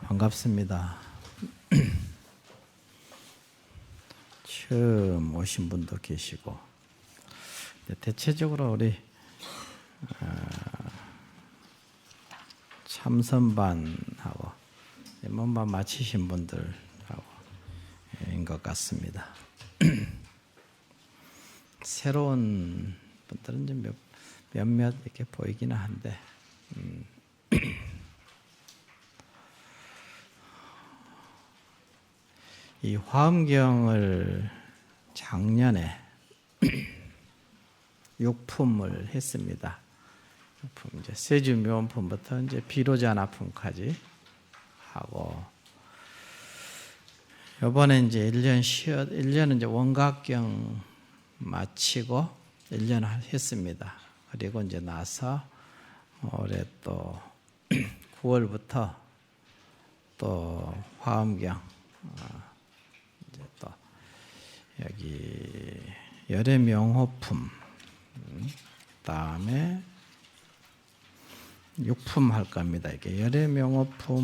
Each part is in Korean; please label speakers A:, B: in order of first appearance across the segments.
A: 반갑습니다. 처음 오신 분도 계시고, 대체적으로 우리 참선반하고 입문반 마치신 분들하고 인 것 같습니다. 새로운 분들은 좀 몇몇 이렇게 보이기는 한데, 이 화엄경을 작년에 육품을 했습니다. 육품 이제 세주묘원품부터 이제 비로자나품까지 하고, 이번에 이제 1년은 이제 원각경 마치고 1년 했습니다. 그리고 이제 나서 올해 또 9월부터 또 화엄경 이제 또 여기 열애명호품, 그다음에 육품 할 겁니다. 이게 열애명호품하고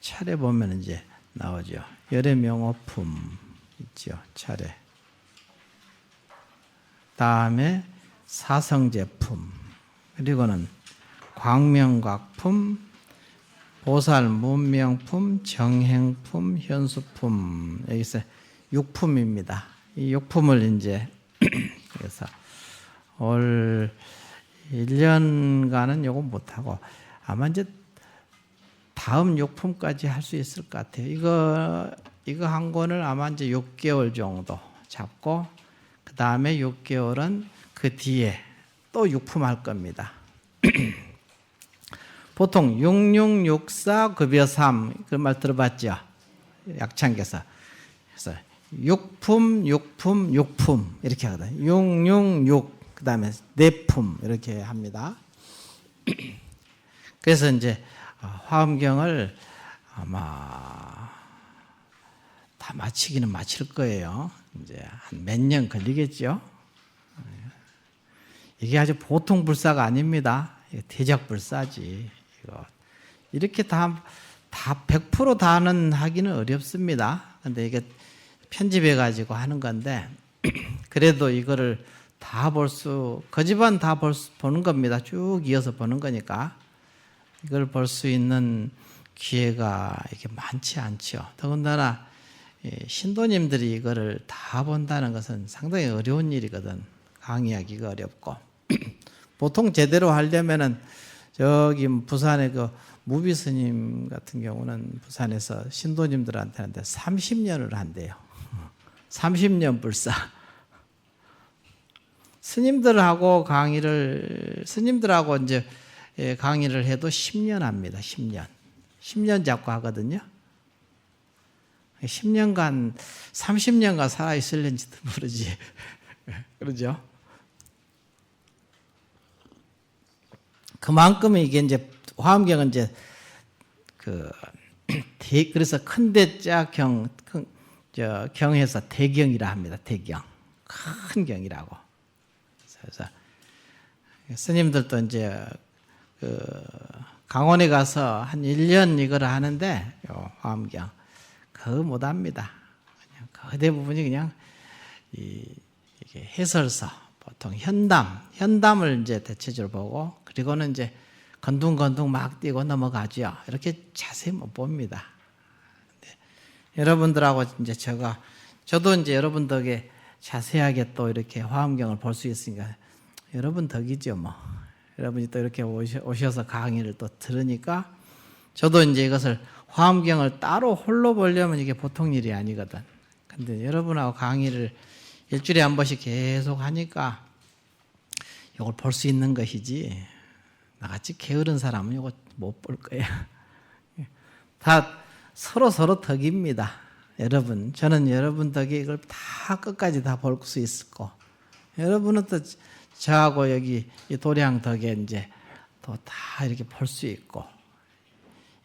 A: 차례 보면 이제 나오죠. 열애명호품 있죠. 차례. 다음에 사성제품, 그리고는 광명각품, 보살 문명품, 정행품, 현수품, 여기서 육품입니다. 이 육품을 이제 그래서 올 1년간은 요거 못하고 아마 이제 다음 육품까지 할 수 있을 것 같아요. 이거 한 권을 아마 이제 6개월 정도 잡고, 그 다음에 6개월은 그 뒤에 또 육품 할 겁니다. 보통 6664 급여 3 그 말 들어봤죠? 약창께서. 그래서 육품 이렇게 하거든요. 666 그 다음에 내품 이렇게 합니다. 그래서 이제 화엄경을 아마 다 마치기는 마칠 거예요. 이제 한 몇 년 걸리겠죠. 이게 아주 보통 불사가 아닙니다. 대작 불사지. 이렇게 다 100% 다는 하기는 어렵습니다. 근데 이게 편집해 가지고 하는 건데, 그래도 이거를 다 그 집안 다 보는 겁니다. 쭉 이어서 보는 거니까 이걸 볼 수 있는 기회가 이렇게 많지 않죠. 더군다나 신도님들이 이거를 다 본다는 것은 상당히 어려운 일이거든. 강의하기가 어렵고 보통 제대로 하려면은 저기 부산의 그 무비 스님 같은 경우는 부산에서 신도님들한테 하는데 30년을 한대요. 30년 불사. 스님들하고 이제 강의를 해도 10년 합니다. 10년 잡고 하거든요. 10년간, 30년간 살아있을는지도 모르지. 그러죠? 그만큼 이게 이제 화엄경은 이제 그래서 큰 대자 경해서 대경이라 합니다. 대경. 큰 경이라고. 그래서 스님들도 이제 강원에 가서 한 1년 이걸 하는데, 화엄경 그거 못 합니다. 그냥 그 대부분이 그냥 이게 해설서, 보통 현담을 이제 대체적으로 보고, 그리고는 이제 건둥건둥 막 뛰고 넘어가죠. 이렇게 자세히 못 봅니다. 여러분들하고 이제 저도 이제 여러분 덕에 자세하게 또 이렇게 화엄경을 볼 수 있으니까 여러분 덕이죠, 뭐. 여러분이 또 이렇게 오셔서 강의를 또 들으니까, 저도 이제 이것을 화엄경을 따로 홀로 보려면 이게 보통 일이 아니거든. 근데 여러분하고 강의를 일주일에 한 번씩 계속 하니까 이걸 볼 수 있는 것이지, 나같이 게으른 사람은 이거 못 볼 거야. 다 서로 덕입니다. 여러분, 저는 여러분 덕에 이걸 다 끝까지 다 볼 수 있었고, 여러분은 또 저하고 여기 이 도량 덕에 이제 또 다 이렇게 볼 수 있고,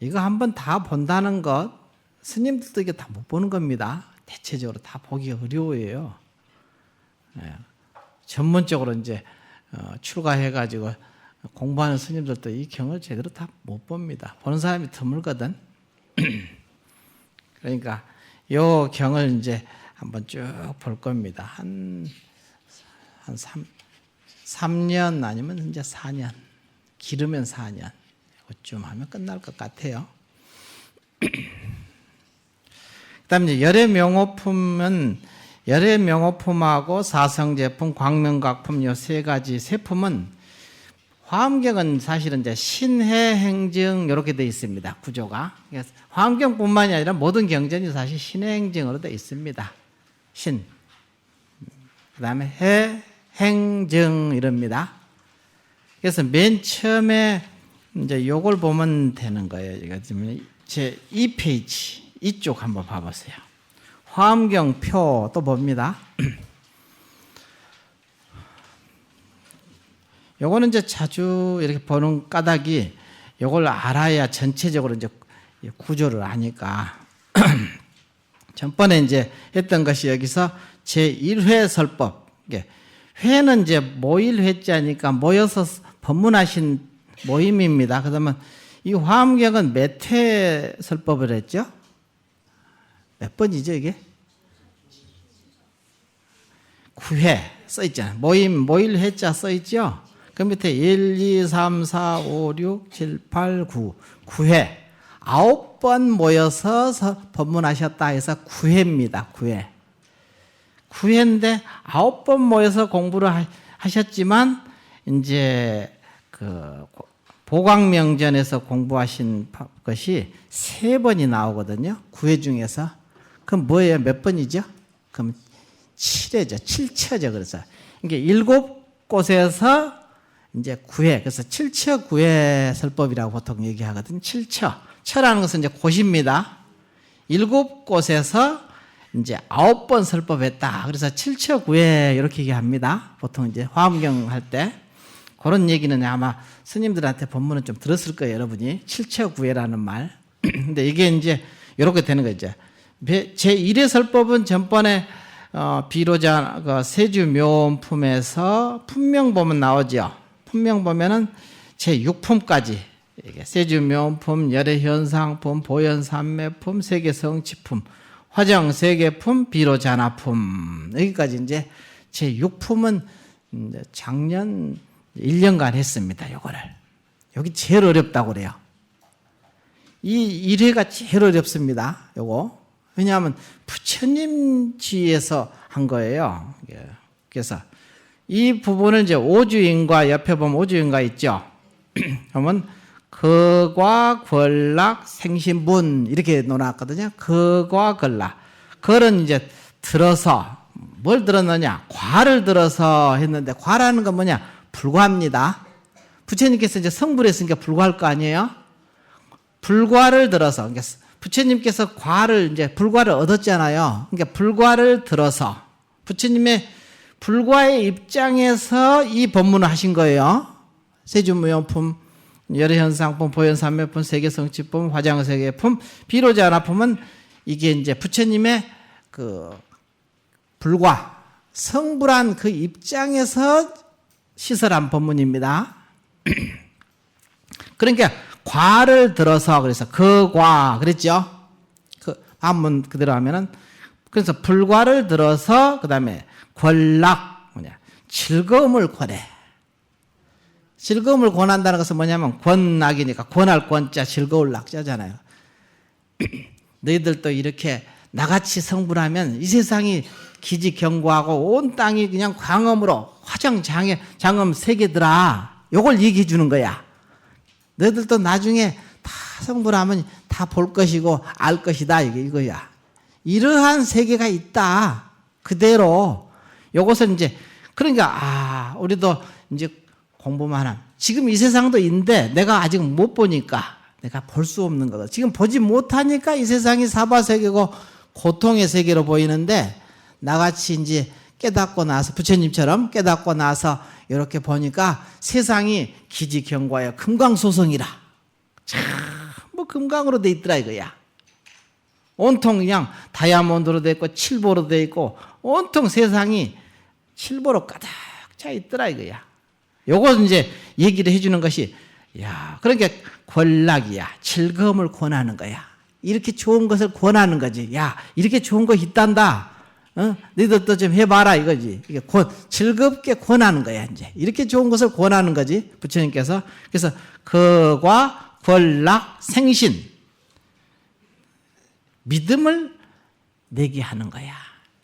A: 이거 한번 다 본다는 것, 스님들도 이게 다 못 보는 겁니다. 대체적으로 다 보기 어려워요. 예. 전문적으로 이제 출가해가지고 공부하는 스님들도 이 경을 제대로 다 못 봅니다. 보는 사람이 드물거든. 그러니까 요 경을 이제 한번 쭉 볼 겁니다. 한 3년 아니면 이제 4년, 길으면 4년 좀 하면 끝날 것 같아요. 그다음에 열애명호품은 열애명호품하고 사성제품, 광명각품 요 세 가지 세품은 화엄경은 사실은 이제 신해행증 이렇게 되어 있습니다. 구조가. 화엄경뿐만이 아니라 모든 경전이 사실 신해행증으로 되어 있습니다. 신. 그다음에 해행증 이럽니다. 그래서 맨 처음에 이제 요걸 보면 되는 거예요. 이거 제 2페이지 이쪽 한번 봐보세요. 화엄경 표 또 봅니다. 요거는 이제 자주 이렇게 보는 까닭이 요걸 알아야 전체적으로 이제 구조를 아니까. 전번에 이제 했던 것이 여기서 제1회 설법. 회는 이제 모일 회자니까 모여서 법문하신 모임입니다. 그러면 이 화엄경은 몇 회 설법을 했죠? 몇 번이죠, 이게? 9회 써있잖아요. 모일 회자 써있죠? 그 밑에 1, 2, 3, 4, 5, 6, 7, 8, 9. 9회. 9번 모여서 법문하셨다 해서 9회입니다. 9회. 9회인데 9번 모여서 공부를 하셨지만, 이제 그 보광명전에서 공부하신 것이 3번이 나오거든요. 9회 중에서. 그럼 뭐예요? 몇 번이죠? 그럼 7회죠. 7처죠. 그래서 이게 7곳에서 이제 9회. 그래서 7처 9회 설법이라고 보통 얘기하거든요. 7처. 처라는 것은 이제 곳입니다. 7곳에서 이제 9번 설법했다. 그래서 7처 9회 이렇게 얘기합니다. 보통 이제 화엄경 할 때. 그런 얘기는 아마 스님들한테 법문은 좀 들었을 거예요, 여러분이. 7처 9회라는 말. 근데 이게 이제 이렇게 되는 거죠. 제1회 설법은 전번에 비로자 세주묘원품에서 품명 보면 나오죠. 품명 보면은 제6품까지 세주묘원품, 열애현상품, 보현삼매품, 세계성취품, 화정세계품, 비로자나품 여기까지 이제 제6품은 작년 1년간 했습니다. 요거를. 여기 제일 어렵다고 그래요. 이 1회가 제일 어렵습니다. 요거. 왜냐하면 부처님 지에서 한 거예요. 그래서 이 부분을 이제 오주인과 옆에 보면 오주인과 있죠. 그러면 거과 권락 생신분 이렇게 놓았거든요. 거과 권락. 걸은 이제 들어서 뭘 들었느냐? 과를 들어서 했는데 과라는 건 뭐냐? 불과합니다. 부처님께서 이제 성불 했으니까 불과할 거 아니에요? 불과를 들어서, 그러니까 부처님께서 과를 이제 불과를 얻었잖아요. 그러니까 불과를 들어서 부처님의 불과의 입장에서 이 법문을 하신 거예요. 세주무용품, 열애현상품, 보현삼매품, 세계성취품, 화장세계품, 비로자나품은 이게 이제 부처님의 그 불과, 성불한 그 입장에서 시설한 법문입니다. 그러니까 과를 들어서 그래서 거과 그랬죠. 그 한문 그대로 하면은 그래서 불과를 들어서 그다음에 권락 뭐냐 즐거움을 권해. 즐거움을 권한다는 것은 뭐냐면 권락이니까 권할 권자 즐거울 낙자잖아요. 너희들도 이렇게 나같이 성불하면 이 세상이 기지경고하고 온 땅이 그냥 광음으로 화정장엄 세계더라. 요걸 얘기해 주는 거야. 너희들도 나중에 다 성불하면 다 볼 것이고 알 것이다. 이거야. 이러한 세계가 있다. 그대로. 요것은 이제 그러니까 우리도 이제 공부만 하면 지금 이 세상도 있는데 내가 아직 못 보니까 내가 볼 수 없는 거거든. 지금 보지 못하니까 이 세상이 사바세계고 고통의 세계로 보이는데 나같이 이제 깨닫고 나서 부처님처럼 깨닫고 나서 이렇게 보니까 세상이 기지경과여 금강소성이라. 참 뭐 금강으로 돼 있더라 이거야. 온통 그냥 다이아몬드로 돼 있고 칠보로 돼 있고 온통 세상이 칠보로 가득 차 있더라 이거야. 요거 이제 얘기를 해주는 것이, 야, 그러니까 권락이야. 즐거움을 권하는 거야. 이렇게 좋은 것을 권하는 거지. 야, 이렇게 좋은 거 있단다. 너희들도 좀 해봐라 이거지. 이게 즐겁게 권하는 거야 이제. 이렇게 좋은 것을 권하는 거지 부처님께서. 그래서 그과 권락 생신 믿음을 내게 하는 거야.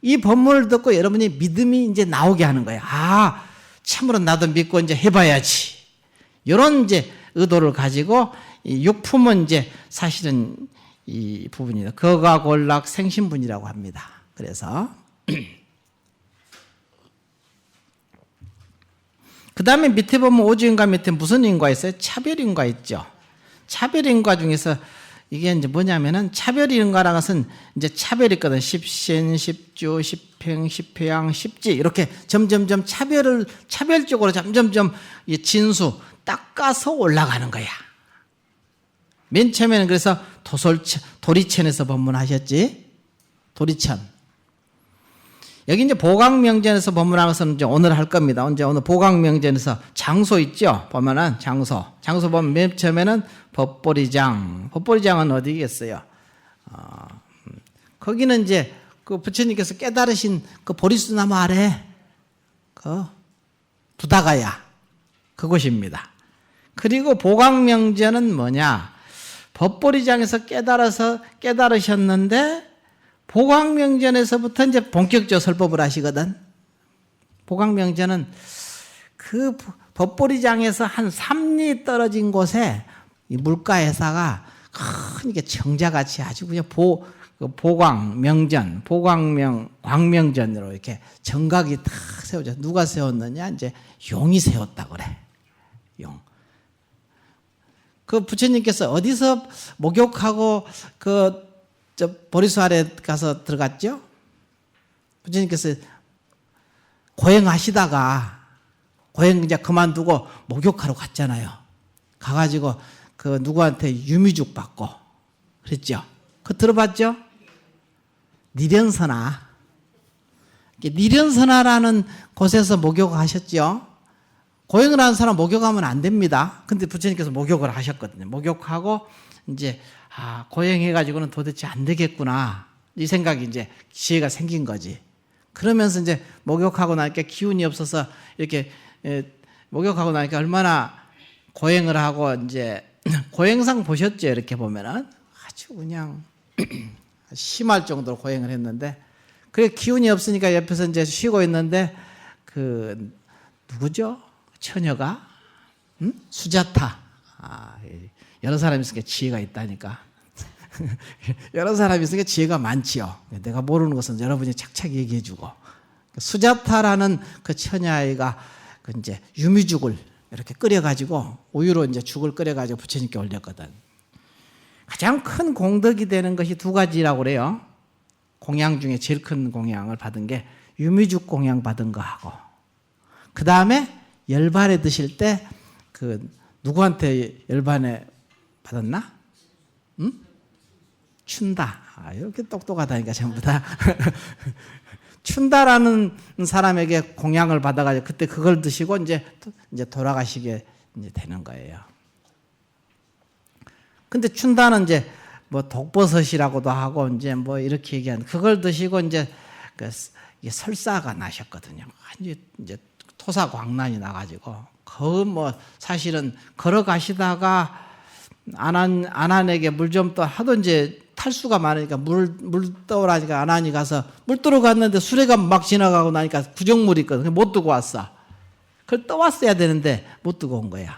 A: 이 법문을 듣고 여러분이 믿음이 이제 나오게 하는 거야. 아, 참으로 나도 믿고 이제 해봐야지. 이런 이제 의도를 가지고 이 육품은 이제 사실은 이 부분이다. 거가 권락 생신분이라고 합니다. 그래서 그 다음에 밑에 보면 오주인과 밑에 무슨 인과 있어요? 차별인과 있죠. 차별인과 중에서 이게 이제 뭐냐면은 차별인과라는 것은 이제 차별이 있거든. 십신, 십주, 십행, 십회양, 십지 이렇게 점점점 차별적으로 점점점 진수 닦아서 올라가는 거야. 맨 처음에는 그래서 도리천에서 법문하셨지. 도리천. 여기 이제 보강명전에서 법문한 것은 이제 오늘 할 겁니다. 이제 오늘 보강명전에서 장소 있죠? 보면은 장소 보면 맨 처음에는 법보리장은 어디겠어요? 거기는 이제 그 부처님께서 깨달으신 그 보리수나무 아래 그 부다가야 그곳입니다. 그리고 보강명전은 뭐냐? 법보리장에서 깨달으셨는데 보강명전에서부터 이제 본격적 설법을 하시거든. 보강명전은 그 법보리장에서 한 3리 떨어진 곳에 이 물가회사가 큰 이게 정자같이 아주 그냥 광명전으로 이렇게 정각이 탁 세워져. 누가 세웠느냐? 이제 용이 세웠다 그래. 용. 그 부처님께서 어디서 목욕하고 보리수 아래 가서 들어갔죠? 부처님께서 고행하시다가 고행 이제 그만두고 목욕하러 갔잖아요. 가가지고 그 누구한테 유미죽 받고 그랬죠? 그거 들어봤죠? 니련선화라는 곳에서 목욕하셨죠? 고행을 하는 사람 목욕하면 안 됩니다. 근데 부처님께서 목욕을 하셨거든요. 목욕하고 이제 고행해가지고는 도대체 안 되겠구나. 이 생각이 이제 지혜가 생긴 거지. 그러면서 이제 목욕하고 나니까 기운이 없어서 이렇게 목욕하고 나니까 얼마나 고행을 하고 이제 고행상 보셨죠? 이렇게 보면은 아주 그냥 심할 정도로 고행을 했는데 그게 기운이 없으니까 옆에서 이제 쉬고 있는데 그 누구죠? 처녀가 수자타. 여러 사람이 있으니까 지혜가 있다니까. 여러 사람이 있으니까 지혜가 많지요. 내가 모르는 것은 여러분이 착착 얘기해 주고. 수자타라는 그 처녀아이가 그 이제 유미죽을 이렇게 끓여가지고 우유로 이제 죽을 끓여가지고 부처님께 올렸거든. 가장 큰 공덕이 되는 것이 두 가지라고 그래요. 공양 중에 제일 큰 공양을 받은 게 유미죽 공양 받은 거하고, 그 다음에 열반에 드실 때 그 누구한테 열반에 받았나? 응? 춘다. 이렇게 똑똑하다니까 전부 다. 춘다라는 사람에게 공양을 받아가지고 그때 그걸 드시고 이제 돌아가시게 이제 되는 거예요. 근데 춘다는 이제 뭐 독버섯이라고도 하고 이제 뭐 이렇게 얘기하는 그걸 드시고 이제 이게 설사가 나셨거든요. 이제 토사광난이 나가지고 그 뭐 사실은 걸어가시다가 아난에게 물 좀 떠 하도 이제 탈수가 많으니까 물 떠오라니까 아난이 가서 물 뜨러 갔는데 수레가 막 지나가고 나니까 구정물이 있거든. 못 두고 왔어. 그걸 떠왔어야 되는데 못 두고 온 거야.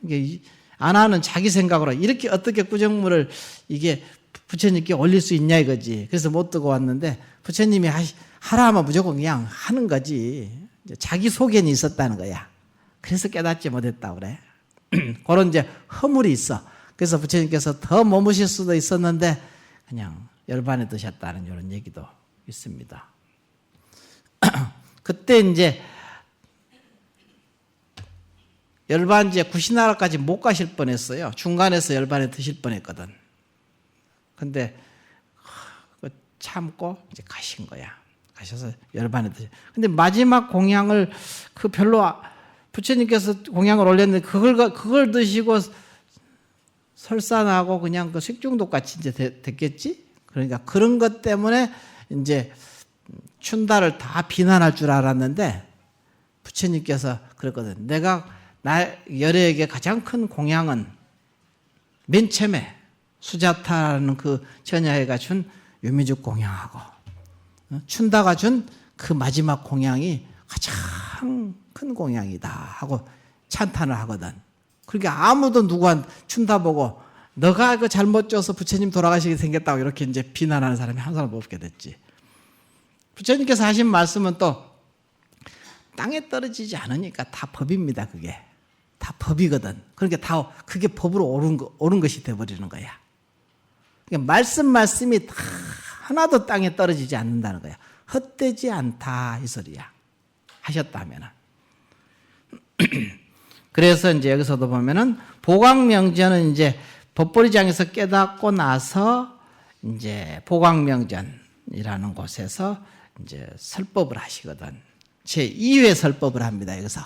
A: 이게 아난은 자기 생각으로 이렇게 어떻게 구정물을 이게 부처님께 올릴 수 있냐 이거지. 그래서 못 두고 왔는데 부처님이 하라 하면 무조건 그냥 하는 거지. 자기 소견이 있었다는 거야. 그래서 깨닫지 못했다고 그래. 그런 이제 허물이 있어. 그래서 부처님께서 더 머무실 수도 있었는데 그냥 열반에 드셨다는 이런 얘기도 있습니다. 그때 이제 열반지에 구시나라까지 못 가실 뻔했어요. 중간에서 열반에 드실 뻔했거든. 근데 참고 이제 가신 거야. 가셔서 열반에 드시. 근데 마지막 공양을 별로 부처님께서 공양을 올렸는데 그걸 드시고 설산하고 그냥 식중독 같이 이제 됐겠지. 그러니까 그런 것 때문에 이제 춘다를 다 비난할 줄 알았는데 부처님께서 그랬거든. 내가 열애에게 가장 큰 공양은 맨 처음에 수자타라는 그 처녀애가 준 유미죽 공양하고 춘다가 준 그 마지막 공양이 가장 큰 공양이다 하고 찬탄을 하거든. 그러니까 아무도 누구한 춘다 보고 너가 그 잘못 줘서 부처님 돌아가시게 생겼다고 이렇게 이제 비난하는 사람이 한 사람 없게 됐지. 부처님께서 하신 말씀은 또 땅에 떨어지지 않으니까 다 법입니다. 그게 다 법이거든. 그러니까 다 그게 법으로 옳은 것이 돼버리는 거야. 그러니까 말씀이 다 하나도 땅에 떨어지지 않는다는 거야. 헛되지 않다 이 소리야. 하셨다면은. 그래서 이제 여기서도 보면은 보광명전은 이제 법보리장에서 깨닫고 나서 이제 보광명전이라는 곳에서 이제 설법을 하시거든. 제 2회 설법을 합니다. 여기서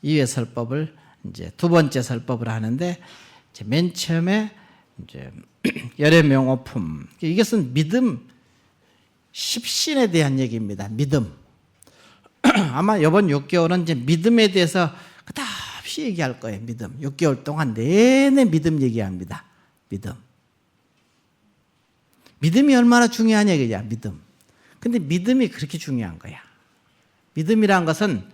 A: 2회 설법을 이제 두 번째 설법을 하는데 이제 맨 처음에 이제 열애 명호품 이것은 믿음 십신에 대한 얘기입니다. 믿음. 아마 이번 6개월은 이제 믿음에 대해서 끝없이 얘기할 거예요. 믿음. 6개월 동안 내내 믿음 얘기합니다. 믿음. 믿음이 얼마나 중요한 얘기냐, 믿음. 근데 믿음이 그렇게 중요한 거야. 믿음이란 것은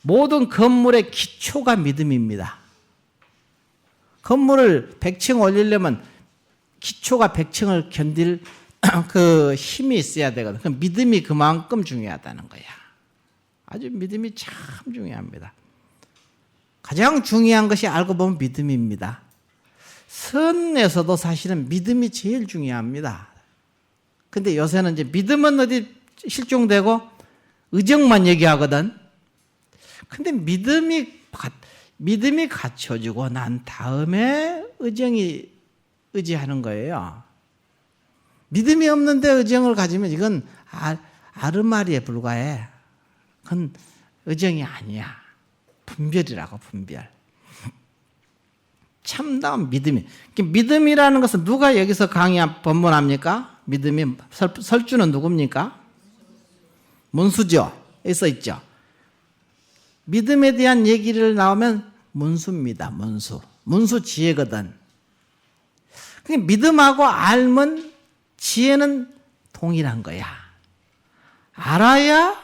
A: 모든 건물의 기초가 믿음입니다. 건물을 100층 올리려면 기초가 100층을 견딜 그 힘이 있어야 되거든. 그 믿음이 그만큼 중요하다는 거야. 아주 믿음이 참 중요합니다. 가장 중요한 것이 알고 보면 믿음입니다. 선에서도 사실은 믿음이 제일 중요합니다. 근데 요새는 이제 믿음은 어디 실종되고 의정만 얘기하거든. 근데 믿음이 갖춰지고 난 다음에 의정이 의지하는 거예요. 믿음이 없는데 의정을 가지면 이건 아르마리에 불과해. 그건 의정이 아니야. 분별이라고, 분별. 참다운 믿음이. 믿음이라는 것은 누가 여기서 법문합니까? 믿음이 설주는 누굽니까? 문수죠. 여기 써 있죠. 믿음에 대한 얘기를 나오면 문수입니다. 문수 지혜거든. 믿음하고 알면 지혜는 동일한 거야. 알아야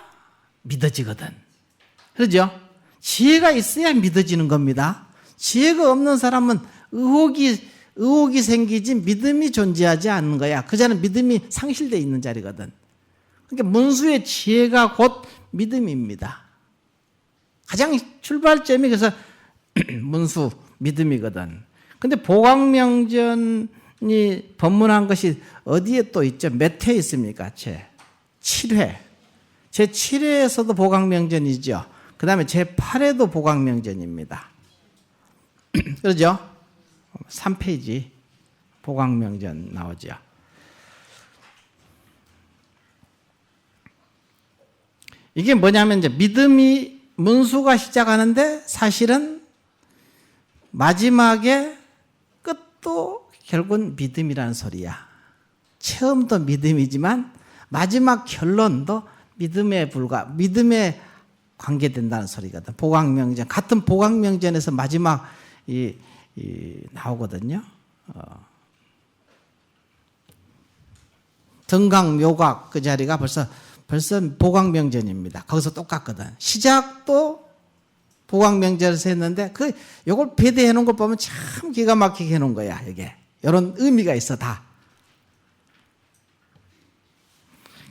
A: 믿어지거든. 그렇죠? 지혜가 있어야 믿어지는 겁니다. 지혜가 없는 사람은 의혹이 생기지 믿음이 존재하지 않는 거야. 그 자는 믿음이 상실되어 있는 자리거든. 그러니까 문수의 지혜가 곧 믿음입니다. 가장 출발점이 그래서 문수, 믿음이거든. 근데 보광명전이 법문한 것이 어디에 또 있죠? 몇 회 있습니까? 제 7회. 제 7회에서도 보광명전이죠. 그 다음에 제 8회도 보광명전입니다. 그러죠? 3페이지 보광명전 나오죠. 이게 뭐냐면 이제 믿음이 문수가 시작하는데 사실은 마지막에 끝도 결국은 믿음이라는 소리야. 처음도 믿음이지만 마지막 결론도 믿음에 관계된다는 소리거든. 보광명전 같은 보광명전에서 마지막 나오거든요. 등강묘각 그 자리가 벌써 보광명전입니다. 거기서 똑같거든. 시작도 보광명전에서 했는데 요걸 배대해 놓은 걸 보면 참 기가 막히게 해 놓은 거야. 이게 이런 의미가 있어 다.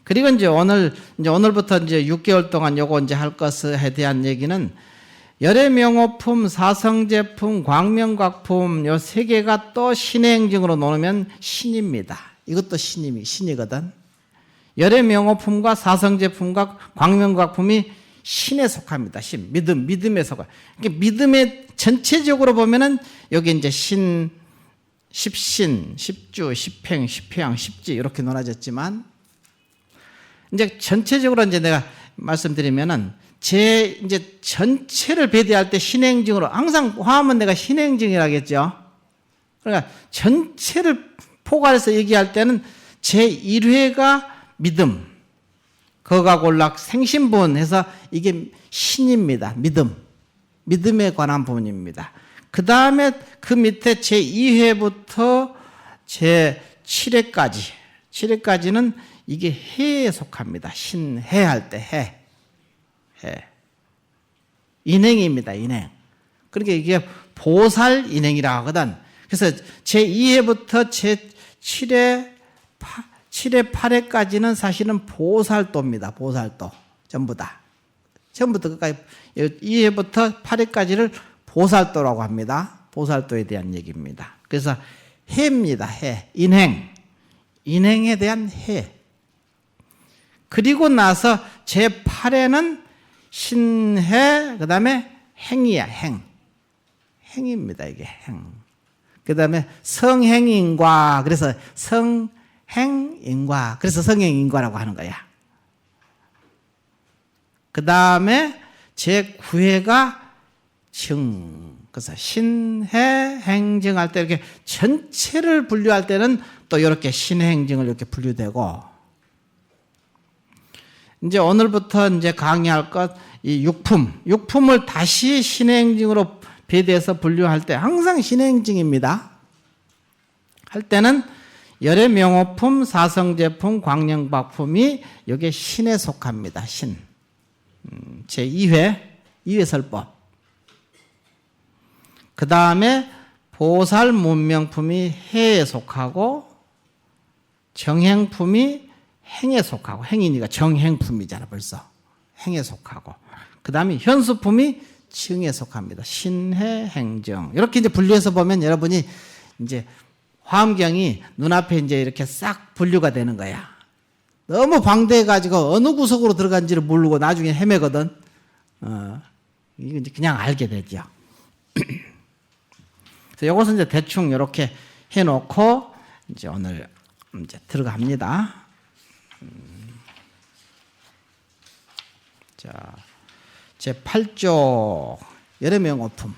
A: 그리고 이제 오늘부터 이제 6개월 동안 요거 이제 할 것에 대한 얘기는 열애명호품, 사성제품, 광명각품 요 세 개가 또 신의 행정으로 놓으면 신입니다. 이것도 신이거든. 열의 명호품과 사성제품과 광명각품이 신에 속합니다. 신, 믿음에 속아. 그러니까 믿음의 전체적으로 보면은 여기 이제 신, 십신, 십주, 십행, 십회양, 십지 이렇게 나눠졌지만 이제 전체적으로 이제 내가 말씀드리면은 제 이제 전체를 배대할 때 신행증으로 항상 화하면 내가 신행증이라고 했죠. 그러니까 전체를 포괄해서 얘기할 때는 제 1회가 믿음, 거가골락 생신분 해서 이게 신입니다. 믿음에 관한 부분입니다. 그 다음에 그 밑에 제 2회부터 제 7회까지는 이게 해에 속합니다. 신해 할 때 해. 인행입니다. 인행. 그러니까 이게 보살 인행이라고 하거든. 그래서 제 2회부터 제 7회, 8회까지는 사실은 보살도입니다. 보살도. 전부 다. 처음부터 끝까지 2회부터 8회까지를 보살도라고 합니다. 보살도에 대한 얘기입니다. 그래서 해입니다. 해. 인행. 인행에 대한 해. 그리고 나서 제 8회는 신해, 그 다음에 행이야, 행. 행입니다, 이게 행. 그 다음에 성행인과, 그래서 성행인과, 그래서 성행인과라고 하는 거야. 그 다음에 제 9회가 증. 그래서 신해, 행증할 때 이렇게 전체를 분류할 때는 또 이렇게 신행증을 이렇게 분류되고, 이제 오늘부터 이제 강의할 것, 이 육품을 다시 신행증으로 배대해서 분류할 때 항상 신행증입니다. 할 때는 열의 명호품, 사성제품, 광명박품이 여기에 신에 속합니다. 신. 제 2회 설법. 그 다음에 보살 문명품이 해에 속하고 정행품이 행에 속하고, 행이니까 정행품이잖아 벌써. 행에 속하고. 그 다음에 현수품이 증에 속합니다. 신해, 행정. 이렇게 이제 분류해서 보면 여러분이 이제 화엄경이 눈앞에 이제 이렇게 싹 분류가 되는 거야. 너무 방대해가지고 어느 구석으로 들어간지를 모르고 나중에 헤매거든. 이거 이제 그냥 알게 되죠. 그래서 이것은 이제 대충 이렇게 해놓고 이제 오늘 이제 들어갑니다. 자, 제 8조 열의 명호품.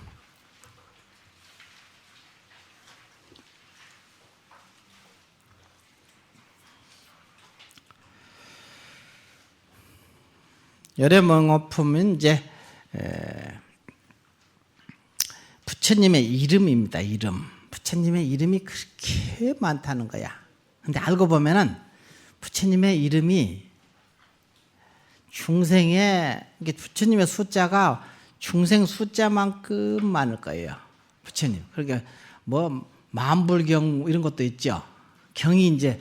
A: 열의 명호품은 이제 부처님의 이름입니다. 이름. 부처님의 이름이 그렇게 많다는 거야. 근데 알고 보면은 부처님의 이름이 중생의, 부처님의 숫자가 중생 숫자만큼 많을 거예요. 부처님. 그러니까 뭐 만불경 이런 것도 있죠. 경이 이제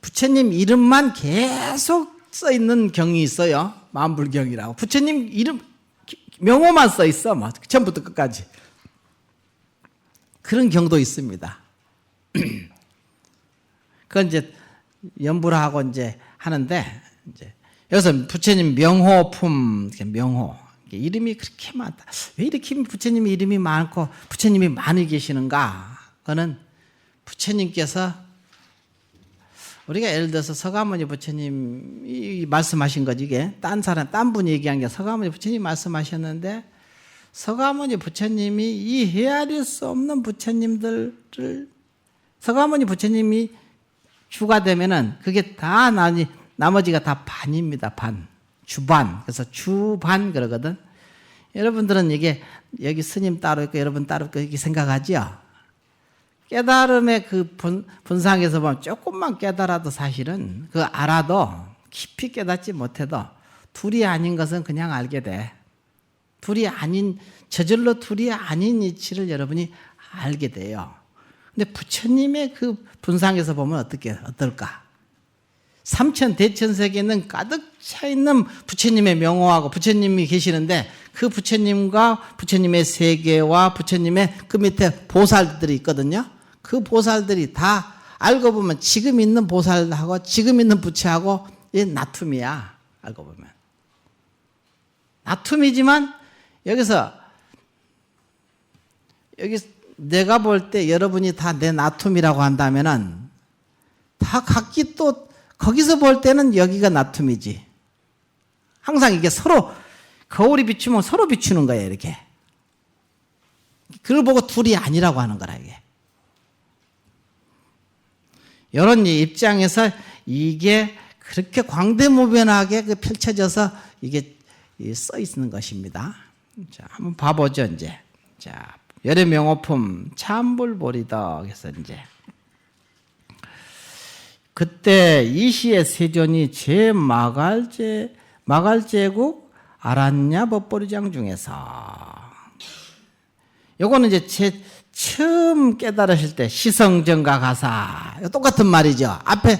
A: 부처님 이름만 계속 써 있는 경이 있어요. 만불경이라고. 부처님 이름 명호만 써 있어. 뭐 처음부터 끝까지. 그런 경도 있습니다. 그건 이제 연부를 하고 이제 하는데, 이제 여기서 부처님 명호품, 명호. 이름이 그렇게 많다. 왜 이렇게 부처님 이름이 많고 부처님이 많이 계시는가? 그거는 부처님께서, 우리가 예를 들어서 서가모니 부처님이 말씀하신 거지, 이게. 딴 분이 얘기한 게 서가모니 부처님이 말씀하셨는데, 서가모니 부처님이 이 헤아릴 수 없는 부처님들을, 서가모니 부처님이 주가 되면은 그게 다 나머지가 다 반입니다. 반. 주반. 그래서 주반 그러거든. 여러분들은 이게 여기 스님 따로 있고 여러분 따로 있고 이렇게 생각하죠? 깨달음의 그 분상에서 보면 조금만 깨달아도 사실은 그 알아도 깊이 깨닫지 못해도 둘이 아닌 것은 그냥 알게 돼. 둘이 아닌, 저절로 둘이 아닌 이치를 여러분이 알게 돼요. 근데 부처님의 그 분상에서 보면 어떨까? 삼천 대천세계는 가득 차 있는 부처님의 명호하고 부처님이 계시는데, 그 부처님과 부처님의 세계와 부처님의 그 밑에 보살들이 있거든요. 그 보살들이 다 알고 보면 지금 있는 보살하고 지금 있는 부처하고 이 나툼이야. 알고 보면 나툼이지만 여기서 여기 내가 볼 때 여러분이 다 내 나툼이라고 한다면은 다 각기 또 거기서 볼 때는 여기가 나툼이지. 항상 이게 서로 거울이 비추면 서로 비추는 거예요. 이렇게. 그걸 보고 둘이 아니라고 하는 거라 이게. 이런 입장에서 이게 그렇게 광대무변하게 펼쳐져서 이게 써 있는 것입니다. 자, 한번 봐보죠 이제. 자, 열의 명호품 참불보리덕 해서 이제 그때 이시의 세존이 제 마갈제국 아란냐 법보리장 중에서 요거는 이제 제 처음 깨달으실 때 시성정가 가사 똑같은 말이죠. 앞에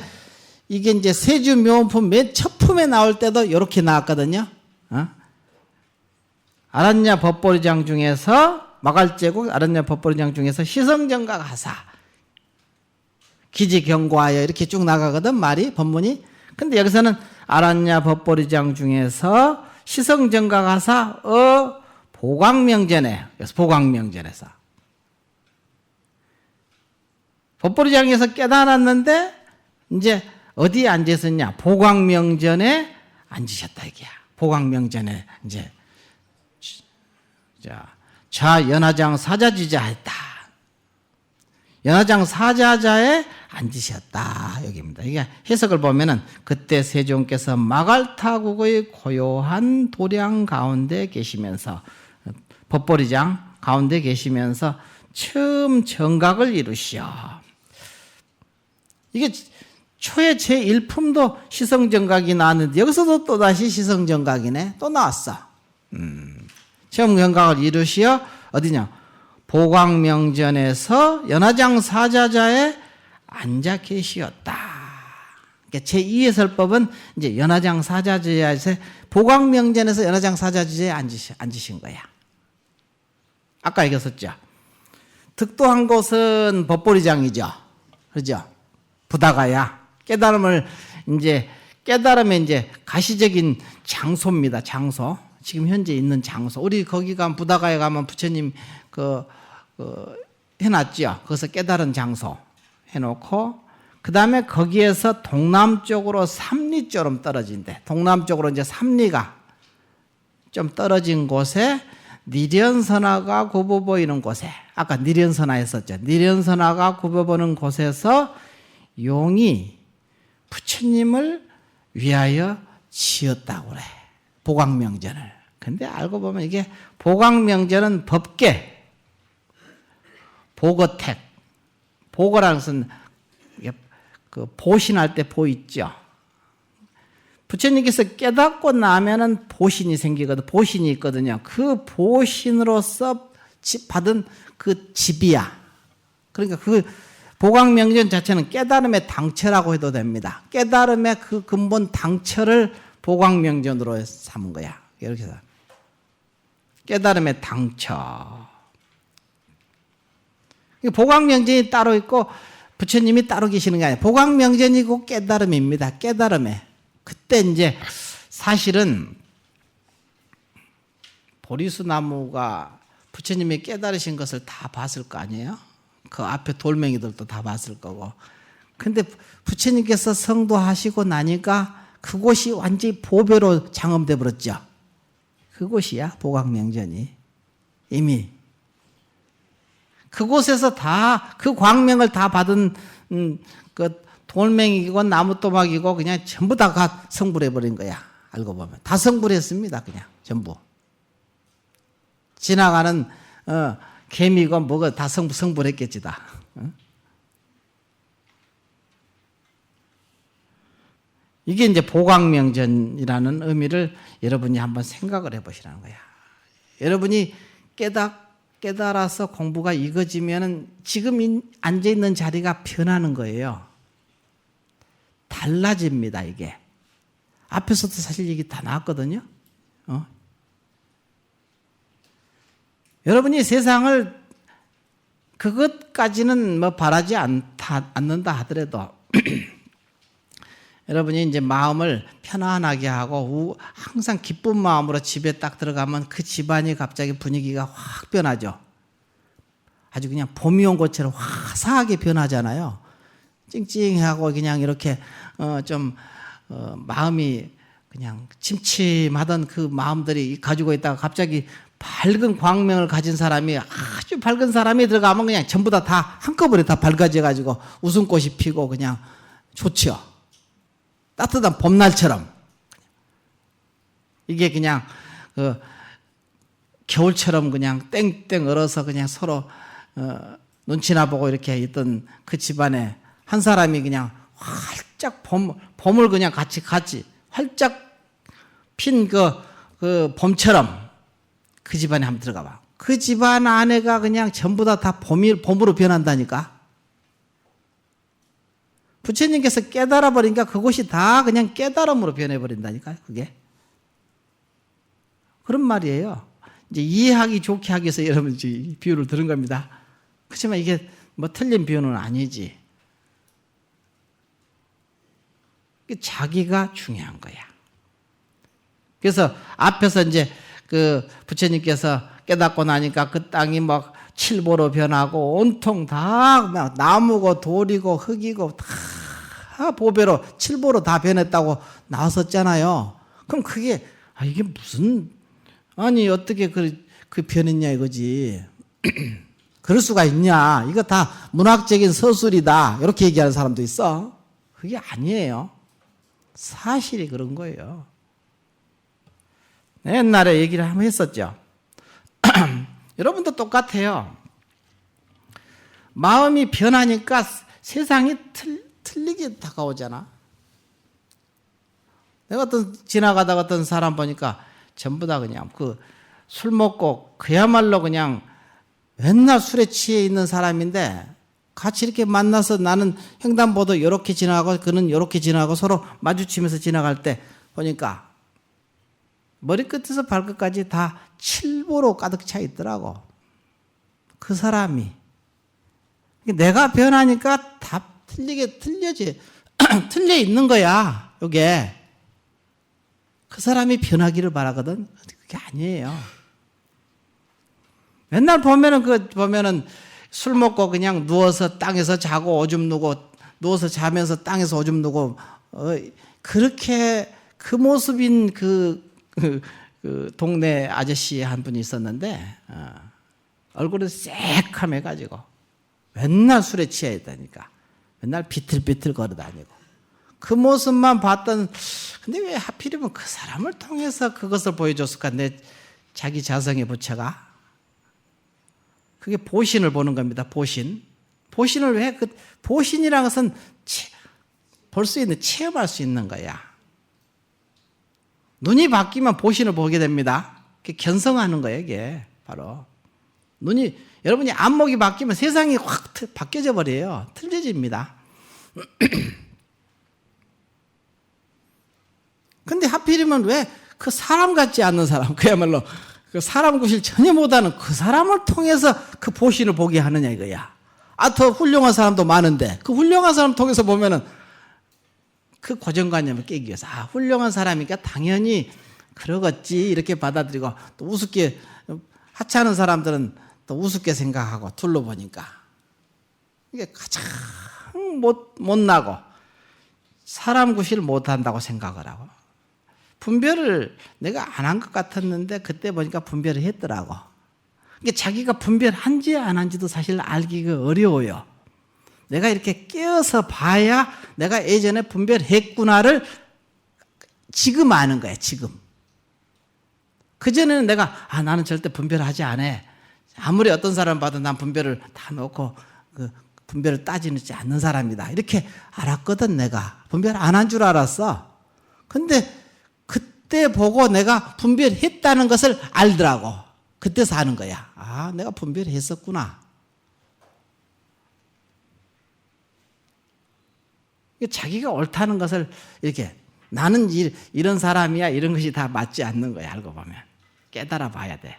A: 이게 이제 세주 묘품품 맨 첫 품에 나올 때도 이렇게 나왔거든요. 아란냐 법보리장 중에서 마갈제국 아란냐 법보리장 중에서 시성정가 가사 기지경고하여 이렇게 쭉 나가거든 말이 본문이. 근데 여기서는 아란냐 법보리장 중에서 시성정가 가사 보광명전에 그래서 보광명전에서 법보리장에서 깨달았는데 이제 어디에 앉아 있었냐? 보광명전에 앉으셨다 이게야. 보광명전에 이제 자 연화장 사자지자 했다. 연화장 사자자에 앉으셨다 여기입니다. 이게 해석을 보면은 그때 세종께서 마갈타국의 고요한 도량 가운데 계시면서 법보리장 가운데 계시면서 처음 정각을 이루시어. 이게 초에 제1품도 시성정각이 나왔는데 여기서도 또다시 시성정각이네. 또 나왔어. 처음 정각을 이루시어 어디냐? 보광명전에서 연화장 사자자에 앉아 계시었다. 그러니까 제2해설법은 이제 연화장 사자자에서 보광명전에서 연화장 사자자에 앉으신 거야. 아까 얘기했었죠. 득도한 곳은 법보리장이죠. 그렇죠? 부다가야 깨달음을 이제 깨달음의 이제 가시적인 장소입니다. 장소. 지금 현재 있는 장소. 우리 거기 가면 부다가에 가면 부처님 해놨죠. 거기서 깨달은 장소 해놓고 그 다음에 거기에서 동남쪽으로 삼리처럼 떨어진대. 동남쪽으로 이제 삼리가 좀 떨어진 곳에 니련선화가 굽어 보이는 곳에 아까 니련선화 했었죠. 니련선화가 굽어 보는 곳에서 용이 부처님을 위하여 지었다고 그래. 보광명전을. 근데 알고 보면 이게 보광명전은 법계, 보거택, 보거라는 것은 그 보신할 때 보 있죠. 부처님께서 깨닫고 나면은 보신이 생기거든. 보신이 있거든요. 그 보신으로서 받은 그 집이야. 그러니까 그 보광명전 자체는 깨달음의 당처라고 해도 됩니다. 깨달음의 그 근본 당처를 보광명전으로 삼은 거야. 이렇게 해서 깨달음의 당처. 보광명전이 따로 있고 부처님이 따로 계시는 게 아니에요. 보광명전이고 깨달음입니다. 깨달음에. 그때 이제 사실은 보리수 나무가 부처님이 깨달으신 것을 다 봤을 거 아니에요? 그 앞에 돌멩이들도 다 봤을 거고. 근데 부처님께서 성도하시고 나니까 그곳이 완전히 보배로 장엄돼 버렸죠. 그곳이야, 보광명전이. 이미. 그곳에서 다, 그 광명을 다 받은, 그 돌멩이고 나무토막이고 그냥 전부 다 성불해버린 거야. 알고 보면. 다 성불했습니다. 그냥. 전부. 지나가는, 개미고 뭐가 다 성불했겠지, 다. 이게 이제 보광명전이라는 의미를 여러분이 한번 생각을 해보시라는 거야. 여러분이 깨달아서 공부가 익어지면 지금 앉아있는 자리가 변하는 거예요. 달라집니다, 이게. 앞에서도 사실 얘기 다 나왔거든요. 여러분이 세상을 그것까지는 뭐 바라지 않는다 하더라도 여러분이 이제 마음을 편안하게 하고 항상 기쁜 마음으로 집에 딱 들어가면 그 집안이 갑자기 분위기가 확 변하죠. 아주 그냥 봄이 온 것처럼 화사하게 변하잖아요. 찡찡하고 그냥 이렇게 마음이 그냥 침침하던 그 마음들이 가지고 있다가 갑자기 밝은 광명을 가진 사람이 아주 밝은 사람이 들어가면 그냥 전부 다 한꺼번에 다 밝아져 가지고 웃음꽃이 피고 그냥 좋죠. 따뜻한 봄날처럼. 이게 그냥 겨울처럼 그냥 땡땡 얼어서 그냥 서로 눈치나 보고 이렇게 있던 그 집안에 한 사람이 그냥 활짝 봄을 그냥 같이 활짝 핀 그 봄처럼 그 집안에 한번 들어가 봐. 그 집안 안에가 그냥 전부 다 봄으로 변한다니까. 부처님께서 깨달아 버리니까 그곳이 다 그냥 깨달음으로 변해버린다니까요, 그게. 그런 말이에요. 이제 이해하기 좋게 하기 위해서 여러분 이 비유를 들은 겁니다. 그렇지만 이게 뭐 틀린 비유는 아니지. 자기가 중요한 거야. 그래서 앞에서 이제 그 부처님께서 깨닫고 나니까 그 땅이 막 칠보로 변하고 온통 다 나무고 돌이고 흙이고 다 보배로 칠보로 다 변했다고 나왔었잖아요. 그럼 그게 이게 무슨 어떻게 그 변했냐 이거지. 그럴 수가 있냐. 이거 다 문학적인 서술이다. 이렇게 얘기하는 사람도 있어. 그게 아니에요. 사실이 그런 거예요. 옛날에 얘기를 한번 했었죠. 여러분도 똑같아요. 마음이 변하니까 세상이 틀리게 다가오잖아. 내가 지나가다가 어떤 사람 보니까 전부 다 그냥 술 먹고 그야말로 그냥 맨날 술에 취해 있는 사람인데 같이 이렇게 만나서 나는 횡단보도 이렇게 지나가고 그는 이렇게 지나가고 서로 마주치면서 지나갈 때 보니까 머리끝에서 발끝까지 다 칠보로 가득 차 있더라고. 그 사람이. 내가 변하니까 다 틀려 있는 거야, 요게. 그 사람이 변하기를 바라거든. 그게 아니에요. 맨날 보면은 술 먹고 그냥 누워서 땅에서 자고 오줌 누고 누워서 자면서 땅에서 오줌 누고 그렇게 그 모습인 그 동네 아저씨 한 분이 있었는데 얼굴이 새카매가지고 맨날 술에 취해 있다니까. 맨날 비틀비틀 걸어다니고 그 모습만 봤던. 근데 왜 하필이면 그 사람을 통해서 그것을 보여줬을까? 내 자기 자성의 부처가. 그게 보신을 보는 겁니다. 보신을 왜? 보신이라는 것은 볼 수 있는, 체험할 수 있는 거야. 눈이 바뀌면 보신을 보게 됩니다. 그게 견성하는 거예요, 이게. 바로. 여러분이 안목이 바뀌면 세상이 확 바뀌어져 버려요. 틀려집니다. 근데 하필이면 왜 그 사람 같지 않는 사람, 그야말로 그 사람 구실 전혀 못하는 그 사람을 통해서 그 보신을 보게 하느냐 이거야. 더 훌륭한 사람도 많은데 그 훌륭한 사람 통해서 보면은 그 고정관념을 깨기 위해서 훌륭한 사람이니까 당연히 그러겠지 이렇게 받아들이고 또 우습게 하찮은 사람들은 또 우습게 생각하고 둘러보니까 이게 가장 못나고 사람 구실을 못한다고 생각을 하고 분별을 내가 안 한 것 같았는데 그때 보니까 분별을 했더라고. 그러니까 자기가 분별한지 안 한지도 사실 알기가 어려워요. 내가 이렇게 깨어서 봐야 내가 예전에 분별했구나를 지금 아는 거야, 지금. 그전에는 내가 나는 절대 분별하지 않아. 아무리 어떤 사람 봐도 난 분별을 다 놓고 분별을 따지지 않는 사람이다. 이렇게 알았거든, 내가. 분별 안 한 줄 알았어. 근데 그때 보고 내가 분별했다는 것을 알더라고. 그때서 아는 거야. 내가 분별했었구나. 자기가 옳다는 것을 이렇게 나는 이런 사람이야 이런 것이 다 맞지 않는 거야. 알고 보면 깨달아 봐야 돼.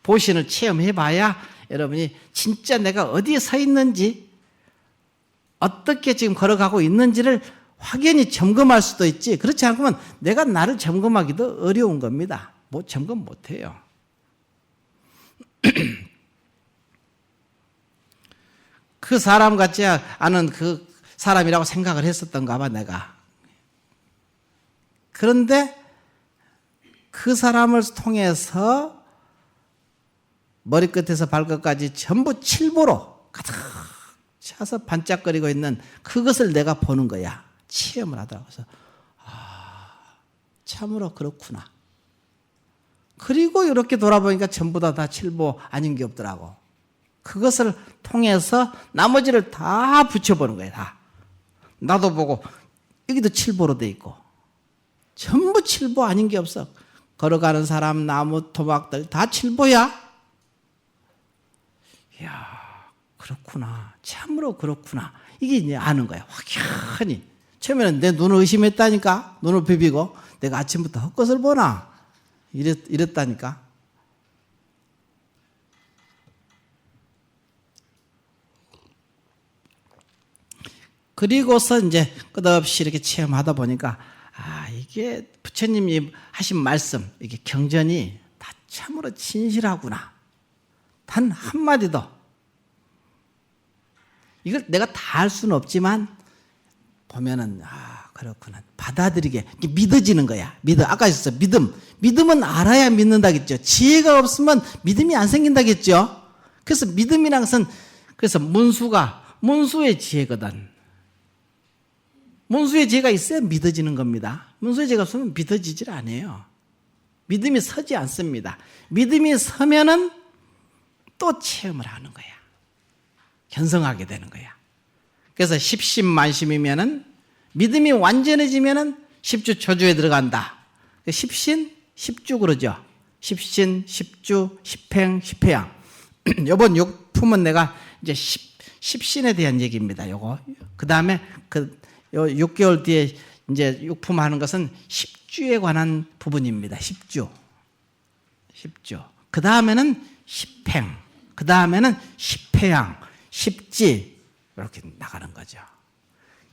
A: 보신을 체험해봐야 여러분이 진짜 내가 어디에 서 있는지, 어떻게 지금 걸어가고 있는지를 확연히 점검할 수도 있지. 그렇지 않으면 내가 나를 점검하기도 어려운 겁니다. 뭐 점검 못해요. 그 사람 같지 않은 그 사람이라고 생각을 했었던가 봐, 내가. 그런데 그 사람을 통해서 머리끝에서 발끝까지 전부 칠보로 가득 차서 반짝거리고 있는 그것을 내가 보는 거야. 체험을 하더라고. 그래서 참으로 그렇구나. 그리고 이렇게 돌아보니까 전부 다 칠보 아닌 게 없더라고. 그것을 통해서 나머지를 다 붙여보는 거야. 다. 나도 보고 여기도 칠보로 돼 있고 전부 칠보 아닌 게 없어. 걸어가는 사람, 나무, 토막들 다 칠보야. 이야, 그렇구나. 참으로 그렇구나. 이게 이제 아는 거야. 확연히. 처음에는 내 눈을 의심했다니까. 눈을 비비고 내가 아침부터 헛것을 보나 이랬다니까. 그리고서 이제 끝없이 이렇게 체험하다 보니까 이게 부처님이 하신 말씀, 이게 경전이 다 참으로 진실하구나. 단 한마디도. 이걸 내가 다 할 수는 없지만 보면은 그렇구나. 받아들이게 믿어지는 거야. 아까 있었어. 믿음은 알아야 믿는다겠죠. 지혜가 없으면 믿음이 안 생긴다겠죠. 그래서 믿음이란 것은 그래서 문수의 지혜거든. 문수의 지혜가 있어야 믿어지는 겁니다. 문수의 지혜가 없으면 믿어지질 않아요. 믿음이 서지 않습니다. 믿음이 서면은 또 체험을 하는 거야. 견성하게 되는 거야. 그래서 십신만심이면은 믿음이 완전해지면은 십주 초주에 들어간다. 십신, 십주 그러죠. 십신, 십주, 십행, 십회양. 이번 육품은 내가 이제 십신에 대한 얘기입니다. 요거. 그 다음에 요 6개월 뒤에 이제 육품 하는 것은 십주에 관한 부분입니다. 십주. 그 다음에는 십행. 그 다음에는 십회양, 십지. 이렇게 나가는 거죠.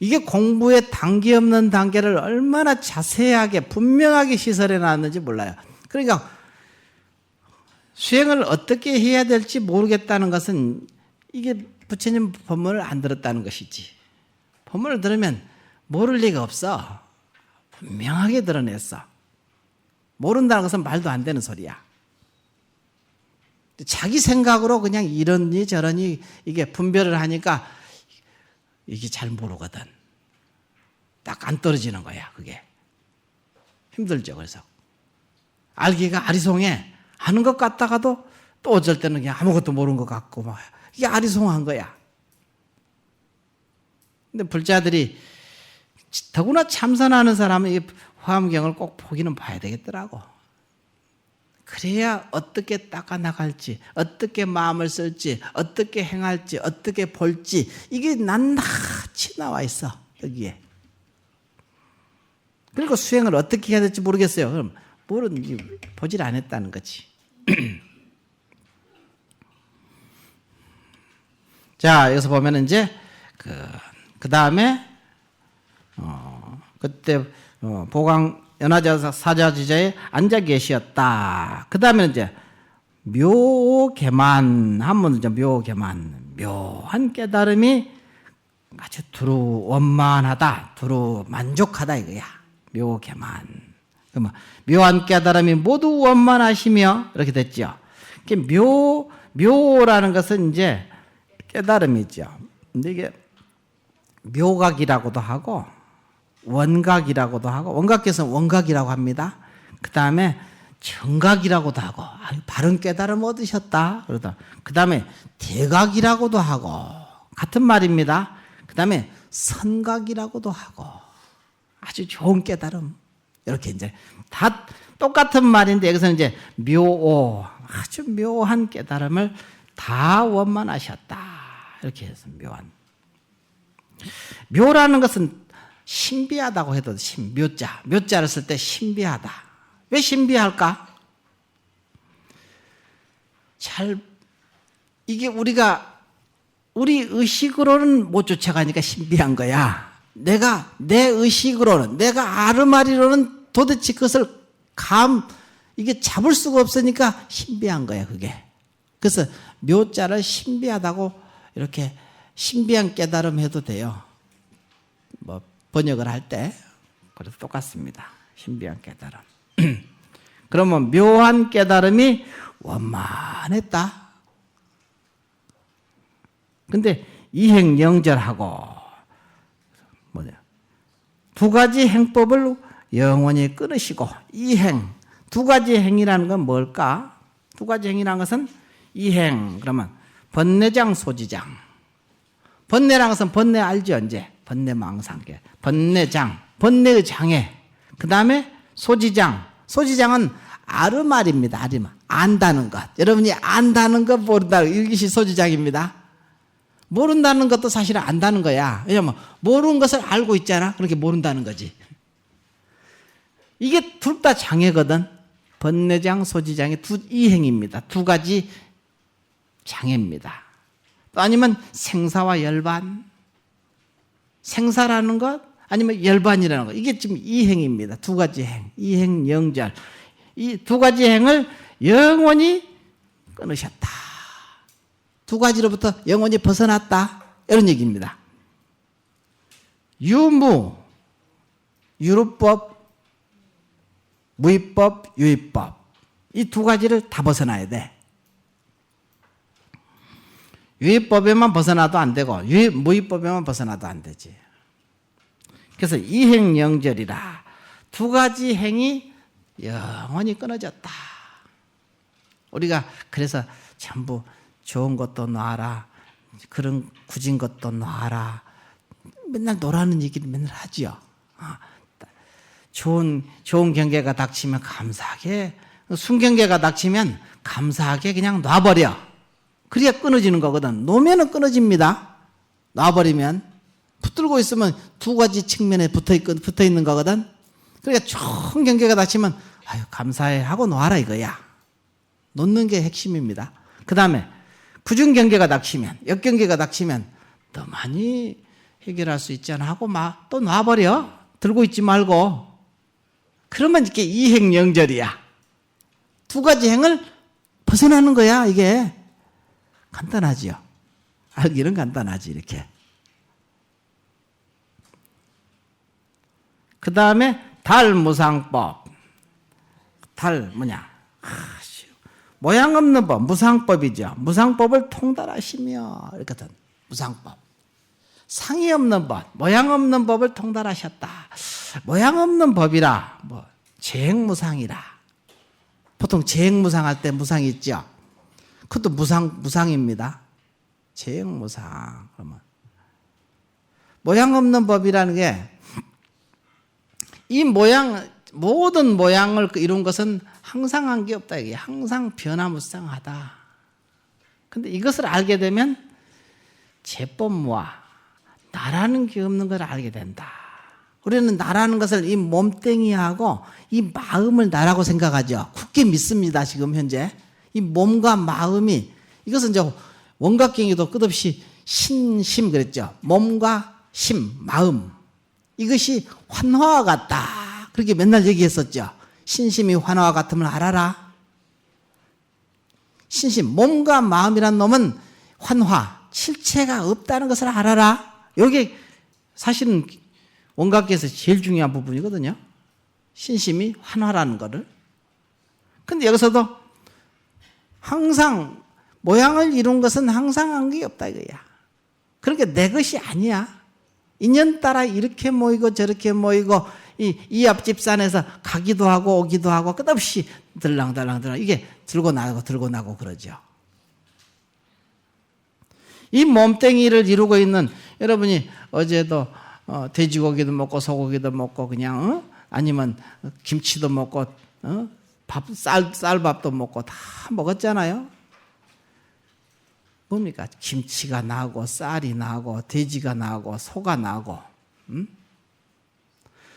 A: 이게 공부의 단계 없는 단계를 얼마나 자세하게 분명하게 시설해 놨는지 몰라요. 그러니까 수행을 어떻게 해야 될지 모르겠다는 것은 이게 부처님 법문을 안 들었다는 것이지. 법문을 들으면 모를 리가 없어. 분명하게 드러냈어. 모른다는 것은 말도 안 되는 소리야. 자기 생각으로 그냥 이러니 저러니 이게 분별을 하니까 이게 잘 모르거든. 딱 안 떨어지는 거야, 그게. 힘들죠, 그래서. 알기가 아리송해. 아는 것 같다가도 또 어쩔 때는 그냥 아무것도 모르는 것 같고, 막. 이게 아리송한 거야. 근데 불자들이 더구나 참선하는 사람은 이 화엄경을 꼭 보기는 봐야 되겠더라고. 그래야 어떻게 닦아나갈지, 어떻게 마음을 쓸지, 어떻게 행할지, 어떻게 볼지 이게 낱낱이 나와 있어, 여기에. 그리고 수행을 어떻게 해야 될지 모르겠어요. 그럼 보질 않았다는 거지. 자, 여기서 보면 이제 그 다음에 그때 보강 연화자 사자지자에 앉아 계시었다. 그 다음에 이제 묘계만 한번 이제 묘계만 묘한 깨달음이 아주 두루 원만하다, 두루 만족하다 이거야. 묘계만. 그러면 묘한 깨달음이 모두 원만하시며 이렇게 됐죠. 묘라는 것은 이제 깨달음이죠. 근데 이게 묘각이라고도 하고 원각이라고도 하고, 원각께서는 원각이라고 합니다. 그 다음에 정각이라고도 하고, 바른 깨달음 얻으셨다. 그러다. 그 다음에 대각이라고도 하고, 같은 말입니다. 그 다음에 선각이라고도 하고, 아주 좋은 깨달음. 이렇게 이제 다 똑같은 말인데, 여기서는 이제 묘오, 아주 묘한 깨달음을 다 원만하셨다. 이렇게 해서 묘한. 묘라는 것은 신비하다고 해도 묘자를 쓸 때 신비하다. 왜 신비할까? 이게 우리 의식으로는 못 쫓아가니까 신비한 거야. 내 의식으로는, 내가 아르마리로는 도대체 그것을 이게 잡을 수가 없으니까 신비한 거야, 그게. 그래서 묘자를 신비하다고 이렇게 신비한 깨달음 해도 돼요. 뭐 번역을 할 때. 그래서 똑같습니다. 신비한 깨달음. 그러면 묘한 깨달음이 원만했다. 근데 이행영절하고 두 가지 행법을 영원히 끊으시고 이행, 두 가지 행이라는 건 뭘까? 두 가지 행이라는 것은 이행, 그러면 번뇌장, 소지장. 번뇌라는 것은 번뇌 알죠, 이제? 번뇌망상계. 번뇌장, 번뇌의 장애. 그 다음에 소지장. 소지장은 아르말입니다. 아르말. 안다는 것. 여러분이 안다는 것, 모른다. 이것이 소지장입니다. 모른다는 것도 사실은 안다는 거야. 왜냐면 모르는 것을 알고 있잖아. 그렇게 모른다는 거지. 이게 둘 다 장애거든. 번뇌장, 소지장의 이행입니다. 두 가지 장애입니다. 또 아니면 생사와 열반. 생사라는 것, 아니면 열반이라는 것. 이게 지금 이행입니다. 두 가지 행. 이행, 영절. 이 두 가지 행을 영원히 끊으셨다. 두 가지로부터 영원히 벗어났다. 이런 얘기입니다. 유무, 유루법, 무위법, 유위법. 이 두 가지를 다 벗어나야 돼. 유위법에만 벗어나도 안 되고 무위법에만 벗어나도 안 되지. 그래서 이행영절이라 두 가지 행이 영원히 끊어졌다. 우리가 그래서 전부 좋은 것도 놔라, 그런 굳은 것도 놔라, 맨날 놓라는 얘기를 맨날 하지요. 좋은 경계가 닥치면 감사하게, 순경계가 닥치면 감사하게 그냥 놔버려. 그래야 끊어지는 거거든. 놓으면은 끊어집니다. 놔버리면. 붙들고 있으면 두 가지 측면에 붙어 있는 거거든. 그러니까 좋은 경계가 닥치면 아유 감사해 하고 놔라 이거야. 놓는 게 핵심입니다. 그 다음에 굳은 경계가 닥치면, 역경계가 닥치면 더 많이 해결할 수 있잖아 하고 막 또 놔버려. 들고 있지 말고. 그러면 이렇게 이행영절이야. 두 가지 행을 벗어나는 거야 이게. 간단하지요. 알기는 간단하지 이렇게. 그 다음에 달무상법. 달 뭐냐? 모양 없는 법, 무상법이죠. 무상법을 통달하시며 이렇거든. 무상법. 상이 없는 법, 모양 없는 법을 통달하셨다. 모양 없는 법이라 뭐 재행무상이라. 보통 재행무상할 때 무상이 있죠. 그것도 무상입니다. 재행무상. 그러면 모양 없는 법이라는 게 이 모든 모양을 이룬 것은 항상 한 게 없다. 이게 항상 변화무쌍하다. 근데 이것을 알게 되면 제법무아, 나라는 게 없는 걸 알게 된다. 우리는 나라는 것을 이 몸뚱이하고 이 마음을 나라고 생각하죠. 굳게 믿습니다. 지금 현재 이 몸과 마음이, 이것은 이제 원각경에도 끝없이 신심 그랬죠. 몸과 심, 마음, 이것이 환화와 같다. 그렇게 맨날 얘기했었죠. 신심이 환화와 같음을 알아라. 신심, 몸과 마음이란 놈은 환화, 실체가 없다는 것을 알아라. 이게 사실은 원각에서 제일 중요한 부분이거든요. 신심이 환화라는 거를. 근데 여기서도 항상 모양을 이룬 것은 항상 한 게 없다 이거야. 그러니까 내 것이 아니야. 인연 따라 이렇게 모이고 저렇게 모이고 이 앞집 산에서 가기도 하고 오기도 하고 끝없이 들랑들랑 이게 들고 나고 그러죠. 이 몸뚱이를 이루고 있는 여러분이 어제도 돼지고기도 먹고 소고기도 먹고 그냥 아니면 김치도 먹고 쌀밥도 먹고 다 먹었잖아요. 뭡니까? 김치가 나고 쌀이 나고 돼지가 나고 소가 나고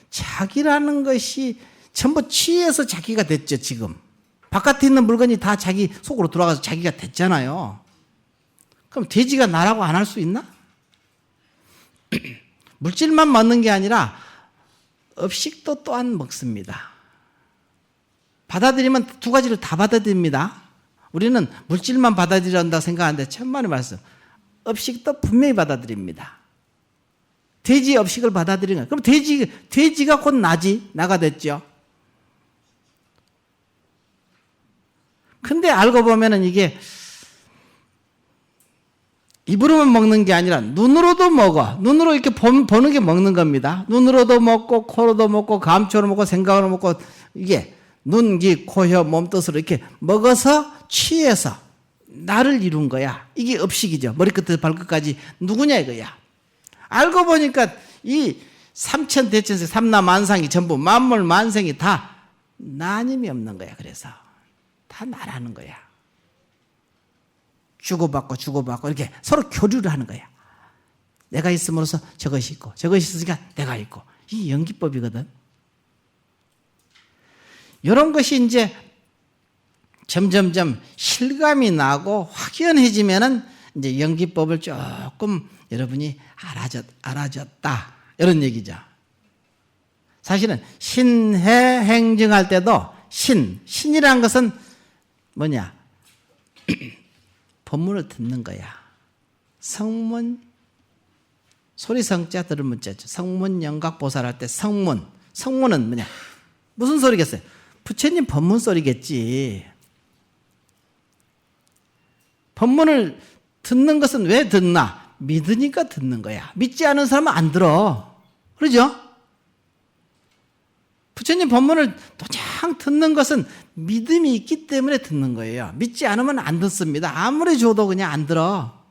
A: 자기라는 것이 전부 취해서 자기가 됐죠. 지금 바깥에 있는 물건이 다 자기 속으로 들어가서 자기가 됐잖아요. 그럼 돼지가 나라고 안 할 수 있나? 물질만 먹는 게 아니라 업식도 또한 먹습니다. 받아들이면 두 가지를 다 받아들입니다. 우리는 물질만 받아들인다 생각하는데 천만의 말씀. 업식도 분명히 받아들입니다. 돼지 업식을 받아들이는 거예요. 그럼 돼지가 곧 나가 됐죠. 근데 알고 보면은 이게 입으로만 먹는 게 아니라 눈으로도 먹어. 눈으로 이렇게 보는 게 먹는 겁니다. 눈으로도 먹고, 코로도 먹고, 감초로 먹고, 생각으로 먹고, 이게 눈, 귀, 코, 혀, 몸뜻으로 이렇게 먹어서 취해서 나를 이룬 거야. 이게 업식이죠. 머리끝에서 발끝까지 누구냐 이거야. 알고 보니까 이 삼천대천세, 삼라만상이 전부 만물 만생이 다 나님이 없는 거야. 그래서 다 나라는 거야. 주고받고 이렇게 서로 교류를 하는 거야. 내가 있음으로써 저것이 있고 저것이 있으니까 내가 있고. 이 연기법이거든. 이런 것이 이제 점점점 실감이 나고 확연해지면은 이제 연기법을 조금 여러분이 알아졌다. 이런 얘기죠. 사실은 신해 행증할 때도 신이라는 것은 뭐냐? 법문을 듣는 거야. 성문, 소리성자 들은 문자죠. 성문 영각보살할 때 성문은 뭐냐? 무슨 소리겠어요? 부처님 법문 소리겠지. 법문을 듣는 것은 왜 듣나? 믿으니까 듣는 거야. 믿지 않은 사람은 안 들어. 그러죠? 부처님 법문을 도장 듣는 것은 믿음이 있기 때문에 듣는 거예요. 믿지 않으면 안 듣습니다. 아무리 줘도 그냥 안 들어.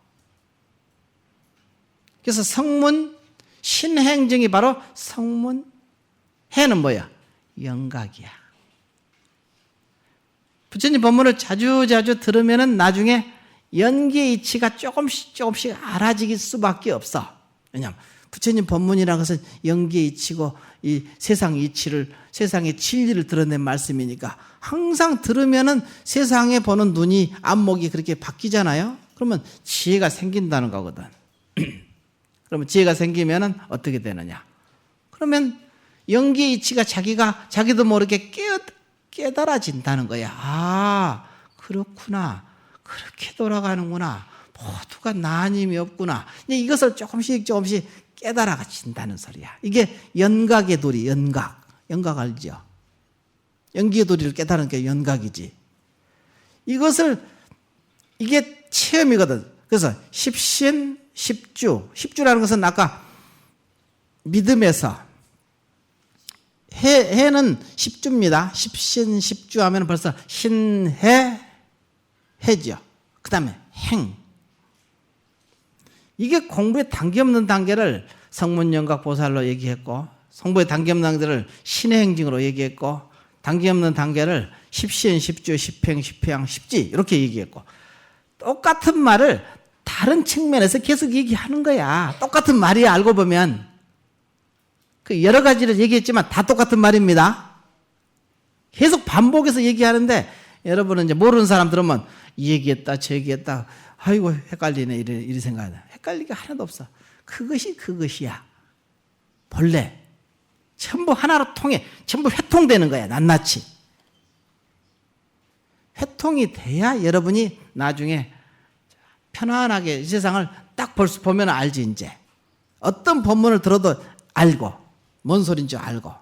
A: 그래서 성문, 신행증이 바로 성문, 해는 뭐야? 영각이야. 부처님 법문을 자주 들으면은 나중에 연기의 이치가 조금씩 알아질 수밖에 없어. 왜냐하면 부처님 법문이라는 것은 연기의 이치고 이 세상 이치를, 세상의 진리를 드러낸 말씀이니까 항상 들으면은 세상에 보는 눈이, 안목이 그렇게 바뀌잖아요. 그러면 지혜가 생긴다는 거거든. 그러면 지혜가 생기면은 어떻게 되느냐? 그러면 연기의 이치가 자기도 모르게 깨달아진다는 거야. 아, 그렇구나. 그렇게 돌아가는구나. 모두가 나님이 없구나. 이것을 조금씩 깨달아진다는 소리야. 이게 연각의 도리, 연각 알죠? 연기의 도리를 깨달은 게 연각이지. 이게 체험이거든. 그래서 십신, 십주라는 것은 아까 믿음에서 해는 십주입니다. 십신, 십주 하면 벌써 해죠. 그 다음에 행. 이게 공부에 단계 없는 단계를 성문영각 보살로 얘기했고, 성부의 단계 없는 단계를 신의 행증으로 얘기했고, 단계 없는 단계를 십신, 십주, 십행, 십회양, 십지 이렇게 얘기했고, 똑같은 말을 다른 측면에서 계속 얘기하는 거야. 똑같은 말이야. 알고 보면 그 여러 가지를 얘기했지만 다 똑같은 말입니다. 계속 반복해서 얘기하는데 여러분은 이제 모르는 사람 들으면 이 얘기했다 저 얘기했다 아이고 헷갈리네 이리 생각하네. 헷갈리게 하나도 없어. 그것이야. 본래 전부 하나로 통해 전부 회통되는 거야. 낱낱이 회통이 돼야 여러분이 나중에 편안하게 이 세상을 딱 보면 알지. 이제 어떤 법문을 들어도 알고 뭔 소린지 알고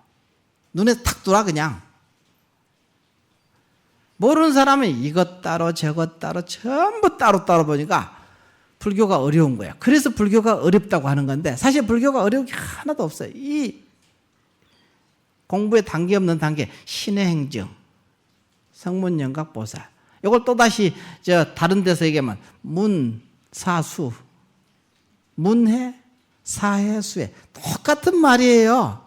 A: 눈에 탁 들어와. 그냥 모르는 사람은 이것 따로 저것 따로 전부 따로 보니까 불교가 어려운 거야. 그래서 불교가 어렵다고 하는 건데 사실 불교가 어려운 게 하나도 없어요. 이 공부에 단계 없는 단계 신의 행증, 성문영각 보살. 이걸 또다시 다른 데서 얘기하면 문사수, 문해, 사해, 수해. 똑같은 말이에요.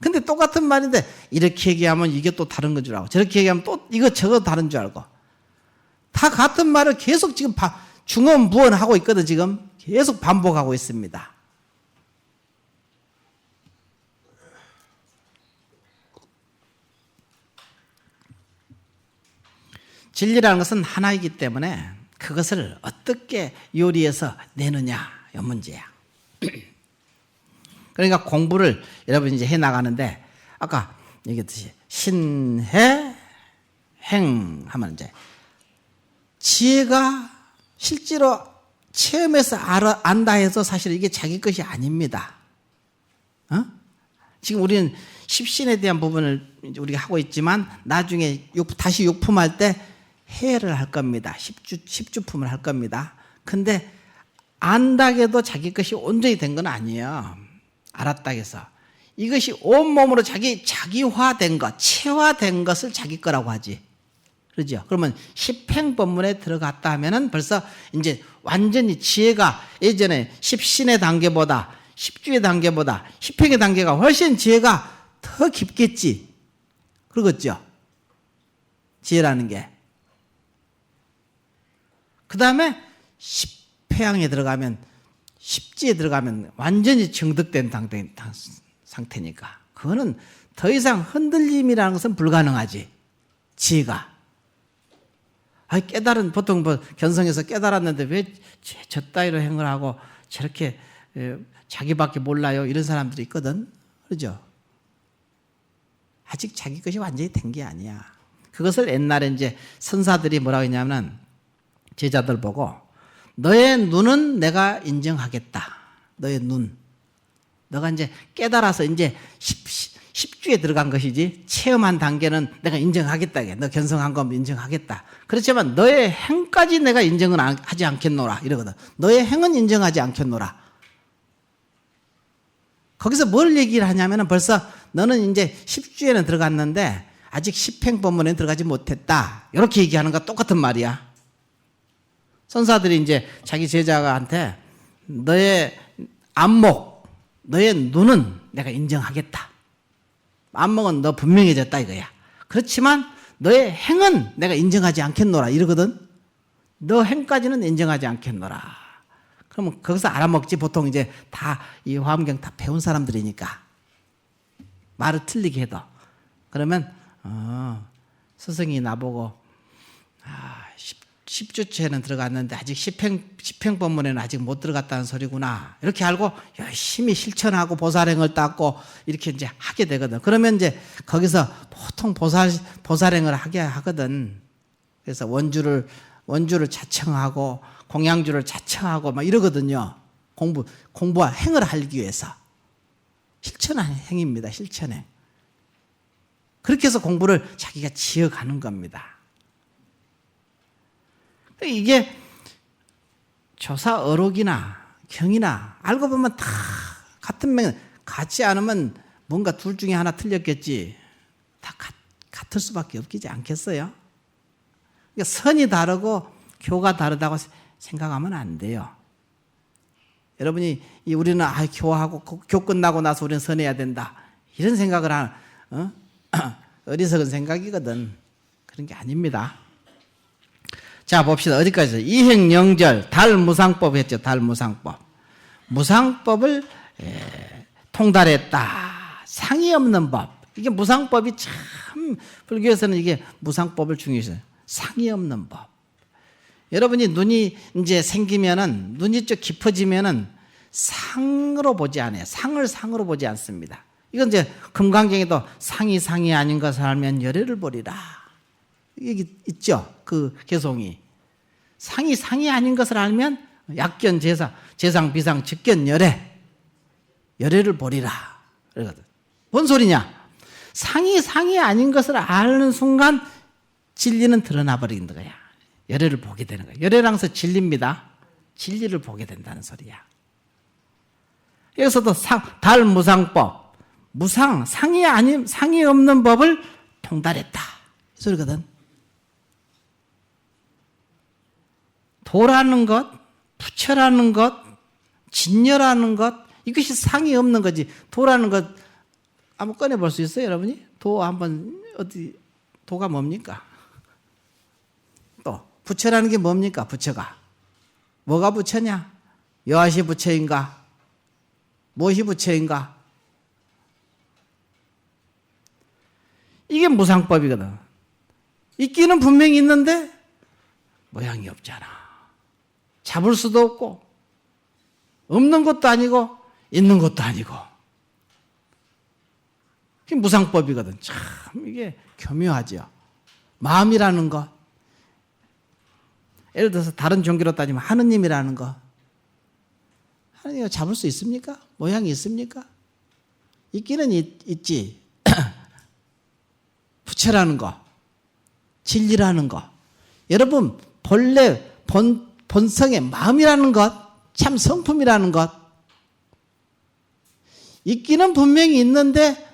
A: 근데 똑같은 말인데 이렇게 얘기하면 이게 또 다른 건 줄 알고 저렇게 얘기하면 또 이거 저거 다른 줄 알고 다 같은 말을 계속 지금 중언부언하고 있거든. 지금 계속 반복하고 있습니다. 진리라는 것은 하나이기 때문에 그것을 어떻게 요리해서 내느냐 이 문제야. 그러니까 공부를 여러분 이제 해 나가는데 아까 얘기했듯이 신해 행 하면 이제 지혜가 실제로 체험해서 안다 해서 사실 이게 자기 것이 아닙니다. 지금 우리는 십신에 대한 부분을 우리가 하고 있지만 나중에 다시 육품할 때 해를 할 겁니다. 십주품을 할 겁니다. 근데 안다게도 자기 것이 온전히 된 건 아니에요. 알았다 해서 이것이 온몸으로 자기화된 것, 체화된 것을 자기 거라고 하지. 그러죠? 그러면 십행법문에 들어갔다 하면은 벌써 이제 완전히 지혜가 예전에 십신의 단계보다 십주의 단계보다 십행의 단계가 훨씬 지혜가 더 깊겠지. 그러겠죠? 지혜라는 게. 그 다음에 십회양에 들어가면 십지에 들어가면 완전히 정득된 상태니까 그거는 더 이상 흔들림이라는 것은 불가능하지. 지혜가. 깨달은 보통 견성에서 깨달았는데 왜 저 따위로 행을 하고 저렇게 자기밖에 몰라요 이런 사람들이 있거든. 그렇죠? 아직 자기 것이 완전히 된 게 아니야. 그것을 옛날에 이제 선사들이 뭐라고 했냐면 제자들 보고 너의 눈은 내가 인정하겠다. 너의 눈. 너가 이제 깨달아서 이제 십주에 들어간 것이지 체험한 단계는 내가 인정하겠다. 너 견성한 거 인정하겠다. 그렇지만 너의 행까지 내가 인정은 하지 않겠노라 이러거든. 너의 행은 인정하지 않겠노라. 거기서 뭘 얘기를 하냐면 벌써 너는 이제 십주에는 들어갔는데 아직 십행법문에 들어가지 못했다. 이렇게 얘기하는 거 똑같은 말이야. 선사들이 이제 자기 제자한테 너의 안목, 너의 눈은 내가 인정하겠다. 안목은 너 분명해졌다 이거야. 그렇지만 너의 행은 내가 인정하지 않겠노라 이러거든. 너 행까지는 인정하지 않겠노라. 그러면 거기서 알아먹지. 보통 이제 다 이 화엄경 다 배운 사람들이니까 말을 틀리게 해도. 그러면 스승이 나보고 십주체는 들어갔는데 아직 십행법문에는 아직 못 들어갔다는 소리구나. 이렇게 알고 열심히 실천하고 보살행을 닦고 이렇게 이제 하게 되거든. 그러면 이제 거기서 보통 보살행을 하게 하거든. 그래서 원주를 자청하고 공양주를 자청하고 막 이러거든요. 공부와 행을 하기 위해서. 실천하는 행입니다. 실천행. 그렇게 해서 공부를 자기가 지어가는 겁니다. 이게 조사 어록이나 경이나 알고 보면 다 같은 명 같지 않으면 뭔가 둘 중에 하나 틀렸겠지. 다 같을 수밖에 없지 않겠어요? 그러니까 선이 다르고 교가 다르다고 생각하면 안 돼요. 여러분이 우리는 교하고 교 끝나고 나서 우리는 선해야 된다 이런 생각을 하는 어리석은 생각이거든. 그런 게 아닙니다. 자, 봅시다. 어디까지? 이행영절, 달무상법 했죠. 달무상법. 무상법을 통달했다. 상이 없는 법. 이게 무상법이 참 불교에서는 이게 무상법을 중요해요. 상이 없는 법. 여러분이 눈이 이제 생기면은 눈이 좀 깊어지면은 상으로 보지 않아요. 상으로 보지 않습니다. 이건 이제 금강경에도 상이 아닌 것을 알면 열애를 보리라. 이게 있죠. 그 개송이. 상이 아닌 것을 알면 약견 재상 비상 직견 열애를 보리라. 그러거든. 뭔 소리냐? 상이 아닌 것을 아는 순간 진리는 드러나 버리는 거야. 열애를 보게 되는 거야. 열애라는 것은 진리입니다. 진리를 보게 된다는 소리야. 여기서도 달무상법, 상이 없는 법을 통달했다. 이 소리거든. 도라는 것, 부처라는 것, 진여라는 것, 이것이 상이 없는 거지. 도라는 것 한번 꺼내볼 수 있어요, 여러분이? 도 한번 도가 뭡니까? 또 부처라는 게 뭡니까? 부처가 뭐가 부처냐? 여하시 부처인가? 무엇이 부처인가? 이게 무상법이거든. 있기는 분명히 있는데 모양이 없잖아. 잡을 수도 없고 없는 것도 아니고 있는 것도 아니고. 그게 무상법이거든. 참 이게 교묘하죠. 마음이라는 것. 예를 들어서 다른 종교로 따지면 하느님이라는 것. 하느님을 잡을 수 있습니까? 모양이 있습니까? 있기는 있지. 부처라는 거, 진리라는 거. 여러분 본래 본성의 마음이라는 것, 참 성품이라는 것. 있기는 분명히 있는데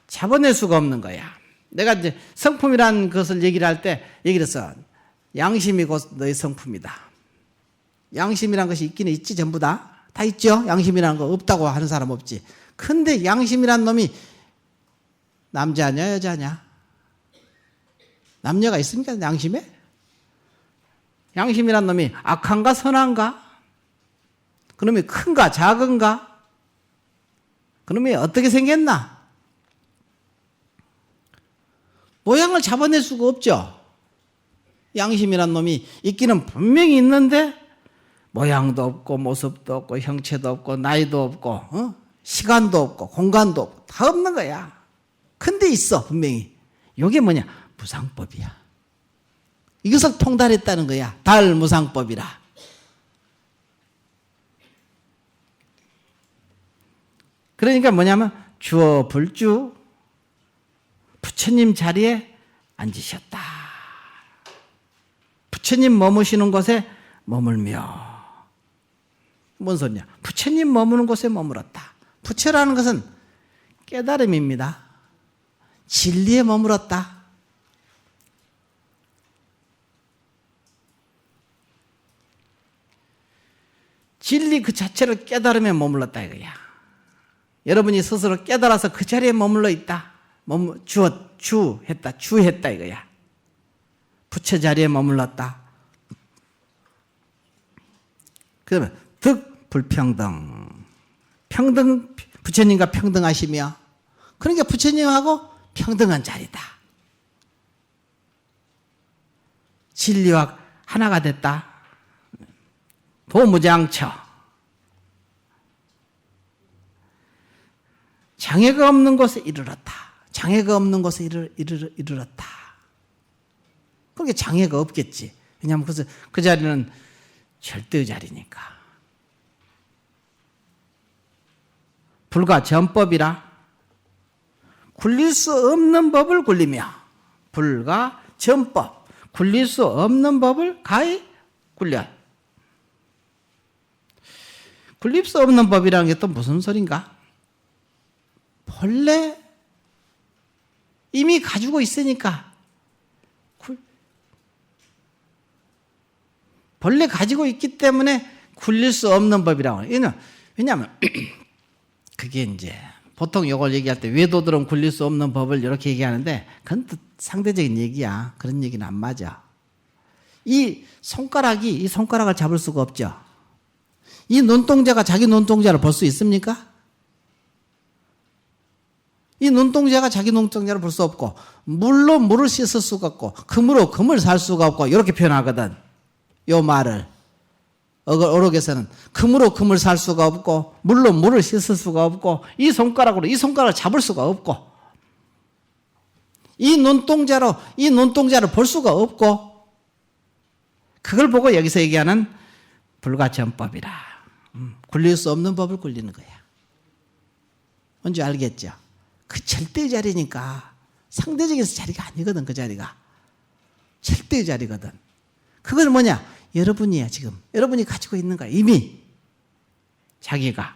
A: 잡아낼 수가 없는 거야. 내가 이제 성품이라는 것을 얘기를 할 때 얘기를 했어. 양심이 곧 너의 성품이다. 양심이라는 것이 있기는 있지, 전부 다. 다 있죠? 양심이라는 거 없다고 하는 사람 없지. 근데 양심이라는 놈이 남자냐, 여자냐? 남녀가 있습니까, 양심에? 양심이라는 놈이 악한가, 선한가? 그놈이 큰가, 작은가? 그놈이 어떻게 생겼나? 모양을 잡아낼 수가 없죠. 양심이란 놈이 있기는 분명히 있는데 모양도 없고 모습도 없고 형체도 없고 나이도 없고 시간도 없고 공간도 없고 다 없는 거야. 근데 있어 분명히. 이게 뭐냐? 무상법이야. 이것을 통달했다는 거야. 달무상법이라. 그러니까 뭐냐면 주어 불주 부처님 자리에 앉으셨다. 부처님 머무시는 곳에 머물며. 뭔 소리냐? 부처님 머무는 곳에 머물었다. 부처라는 것은 깨달음입니다. 진리에 머물었다. 진리 그 자체를 깨달음에 머물렀다 이거야. 여러분이 스스로 깨달아서 그 자리에 머물러 있다. 주했다 이거야. 부처 자리에 머물렀다. 그러면 득불평등. 평등, 부처님과 평등하시며, 그러니까 부처님하고 평등한 자리다. 진리와 하나가 됐다. 도무장처. 장애가 없는 곳에 이르렀다. 장애가 없는 곳에 이르렀다. 그게 장애가 없겠지. 왜냐하면 그 자리는 절대의 자리니까. 불가 전법이라 굴릴 수 없는 법을 굴리며, 불가 전법, 굴릴 수 없는 법을 가히 굴려. 굴릴 수 없는 법이라는 게 또 무슨 소린가? 본래 이미 가지고 있으니까, 본래 가지고 있기 때문에 굴릴 수 없는 법이라고. 왜냐하면 그게 이제 보통 이걸 얘기할 때 외도들은 굴릴 수 없는 법을 이렇게 얘기하는데 그건 또 상대적인 얘기야. 그런 얘기는 안 맞아. 이 손가락을 잡을 수가 없죠. 이 눈동자가 자기 눈동자를 볼 수 있습니까? 이 눈동자가 자기 눈동자를 볼 수 없고, 물로 물을 씻을 수가 없고, 금으로 금을 살 수가 없고, 이렇게 표현하거든. 요 말을. 어록에서는 금으로 금을 살 수가 없고, 물로 물을 씻을 수가 없고, 이 손가락을 잡을 수가 없고, 이 눈동자를 볼 수가 없고, 그걸 보고 여기서 얘기하는 불가전법이라. 굴릴 수 없는 법을 굴리는 거야. 뭔지 알겠죠? 그 절대의 자리니까 상대적인 자리가 아니거든. 그 자리가 절대의 자리거든. 그걸 뭐냐? 여러분이야. 지금 여러분이 가지고 있는 거야. 이미 자기가.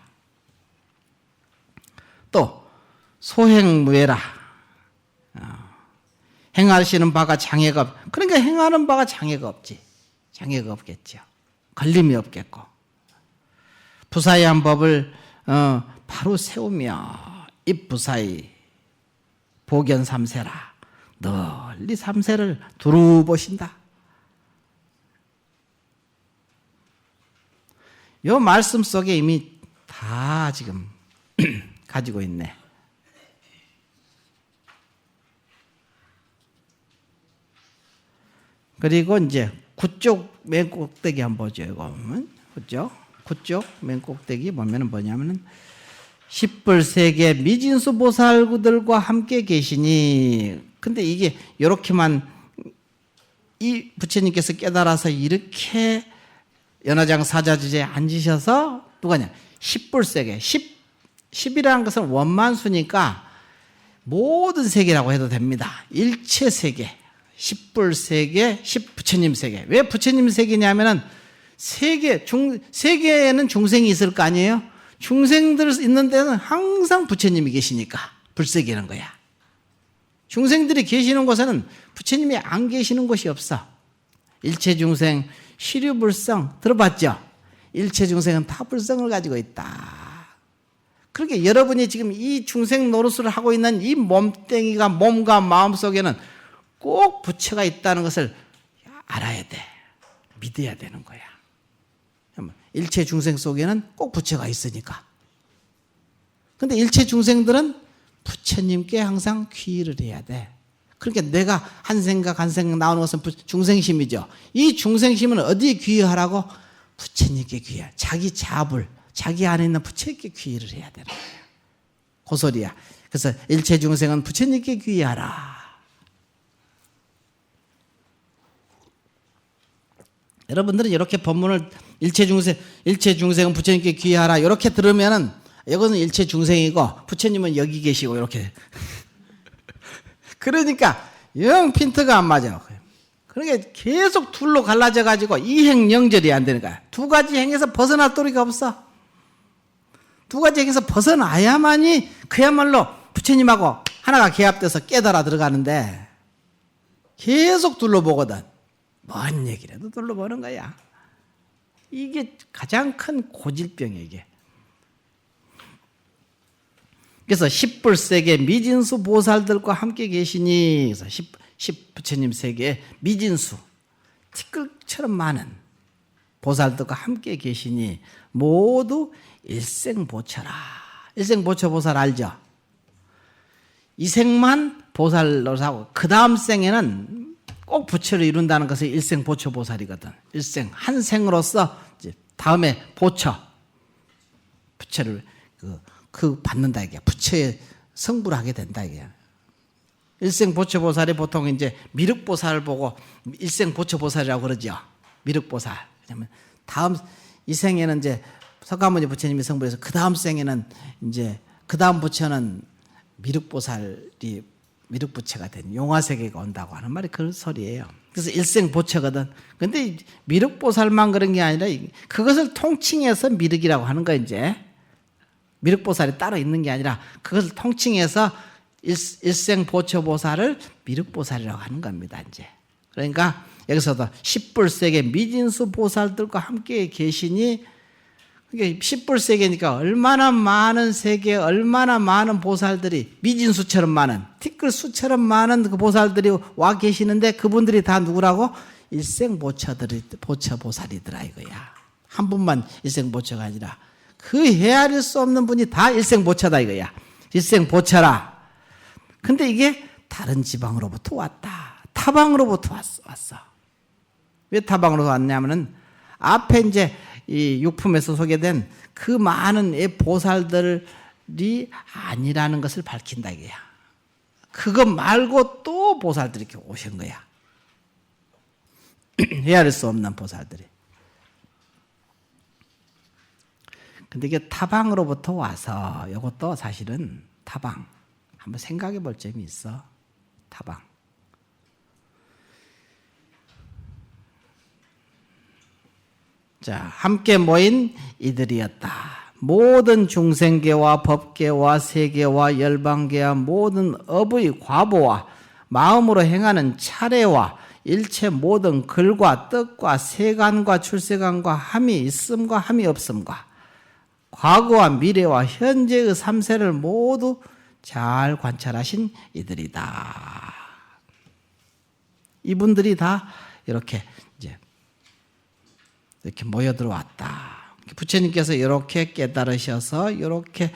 A: 또 소행무예라. 행하시는 바가 장애가 없. 그러니까 행하는 바가 장애가 없지. 장애가 없겠죠. 걸림이 없겠고. 부사의한 법을 바로 세우며 입부사의 보견 삼세라. 널리 삼세를 두루 보신다. 이 말씀 속에 이미 다 지금 가지고 있네. 그리고 이제 구쪽 맨 꼭대기 한번 보죠. 이거 그죠? 구쪽 맨 꼭대기 보면은 뭐냐면은 십불세계 미진수 보살구들과 함께 계시니. 근데 이게 이렇게만 이 부처님께서 깨달아서 이렇게 연화장 사자지제에 앉으셔서 누가냐? 십불세계. 10이라는 것은 원만수니까 모든 세계라고 해도 됩니다. 일체 세계. 십불세계, 십부처님 세계. 왜 부처님 세계냐면은 세계에는 중생이 있을 거 아니에요? 중생들 있는 데는 항상 부처님이 계시니까 불세계는 거야. 중생들이 계시는 곳에는 부처님이 안 계시는 곳이 없어. 일체 중생 시류불성 들어봤죠? 일체 중생은 다 불성을 가지고 있다. 그렇게 여러분이 지금 이 중생 노릇을 하고 있는 이 몸뚱이가 몸과 마음 속에는 꼭 부처가 있다는 것을 알아야 돼. 믿어야 되는 거야. 일체 중생 속에는 꼭 부처가 있으니까. 그런데 일체 중생들은 부처님께 항상 귀의를 해야 돼. 그러니까 내가 한 생각 나오는 것은 중생심이죠. 이 중생심은 어디에 귀의하라고? 부처님께 귀의해. 자기 자불, 자기 안에 있는 부처님께 귀의를 해야 되는 거야. 그 소리야. 그래서 일체 중생은 부처님께 귀의하라. 여러분들은 이렇게 법문을 일체 중생은 부처님께 귀의하라 이렇게 들으면은 이거는 일체 중생이고 부처님은 여기 계시고 이렇게. 그러니까 영 핀트가 안 맞아. 그러니까 계속 둘로 갈라져 가지고 이행영절이 안 되는 거야. 두 가지 행에서 벗어날 도리가 없어. 두 가지 행에서 벗어나야만이 그야말로 부처님하고 하나가 개합돼서 깨달아 들어가는데 계속 둘러보거든. 뭔 얘기라도 둘러보는 거야. 이게 가장 큰 고질병이야, 이게. 그래서 십불세계 미진수 보살들과 함께 계시니, 그래서 부처님 세계에 미진수, 티끌처럼 많은 보살들과 함께 계시니 모두 일생보처라. 일생보처 보살 알죠? 이 생만 보살로 사고 그 다음 생에는 꼭 부처를 이룬다는 것이 일생보처 보살이거든. 일생 한 생으로서 이제 다음에 보처 부처를 그 받는다 이게 부처의 성불을 하게 된다 이게. 일생보처 보살이 보통 이제 미륵보살을 보고 일생보처 보살이라고 그러죠. 미륵보살. 왜냐면 다음 이 생에는 이제 석가모니 부처님이 성불해서 그 다음 생에는 이제 그 다음 부처는 미륵보살이 미륵부처가 된 용화세계가 온다고 하는 말이 그 소리예요. 그래서 일생보처거든. 근데 미륵보살만 그런 게 아니라 그것을 통칭해서 미륵이라고 하는 거야 이제. 미륵보살이 따로 있는 게 아니라 그것을 통칭해서 일생보처보살을 미륵보살이라고 하는 겁니다 이제. 그러니까 여기서도 십불세계 미진수 보살들과 함께 계시니, 그게 십불세계니까 얼마나 많은 세계에 얼마나 많은 보살들이 미진수처럼 많은 티끌수처럼 많은 그 보살들이 와 계시는데 그분들이 다 누구라고? 일생보처보살이더라 이거야. 한 분만 일생보처가 아니라 그 헤아릴 수 없는 분이 다 일생보처다 이거야. 일생보처라. 근데 이게 다른 지방으로부터 왔다. 타방으로부터 왔어. 왜 타방으로 왔냐면은 앞에 이제 이 육품에서 소개된 그 많은 보살들이 아니라는 것을 밝힌다 이거야. 그것 말고 또 보살들이 이렇게 오신 거야. 헤아릴 수 없는 보살들이. 근데 이게 타방으로부터 와서 이것도 사실은 타방. 한번 생각해 볼 점이 있어. 타방. 자, 함께 모인 이들이었다. 모든 중생계와 법계와 세계와 열방계와 모든 업의 과보와 마음으로 행하는 차례와 일체 모든 글과 뜻과 세간과 출세간과 함이 있음과 함이 없음과 과거와 미래와 현재의 삼세를 모두 잘 관찰하신 이들이다. 이분들이 다 이렇게 모여들어왔다. 부처님께서 이렇게 깨달으셔서 이렇게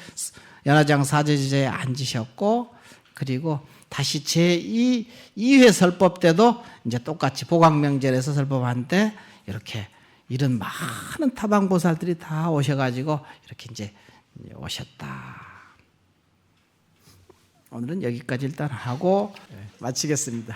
A: 연화장 사제지제에 앉으셨고 그리고 다시 제2회 설법 때도 이제 똑같이 보광명절에서 설법한 때 이렇게 이런 많은 타방보살들이 다 오셔가지고 이렇게 이제 오셨다. 오늘은 여기까지 일단 하고 마치겠습니다.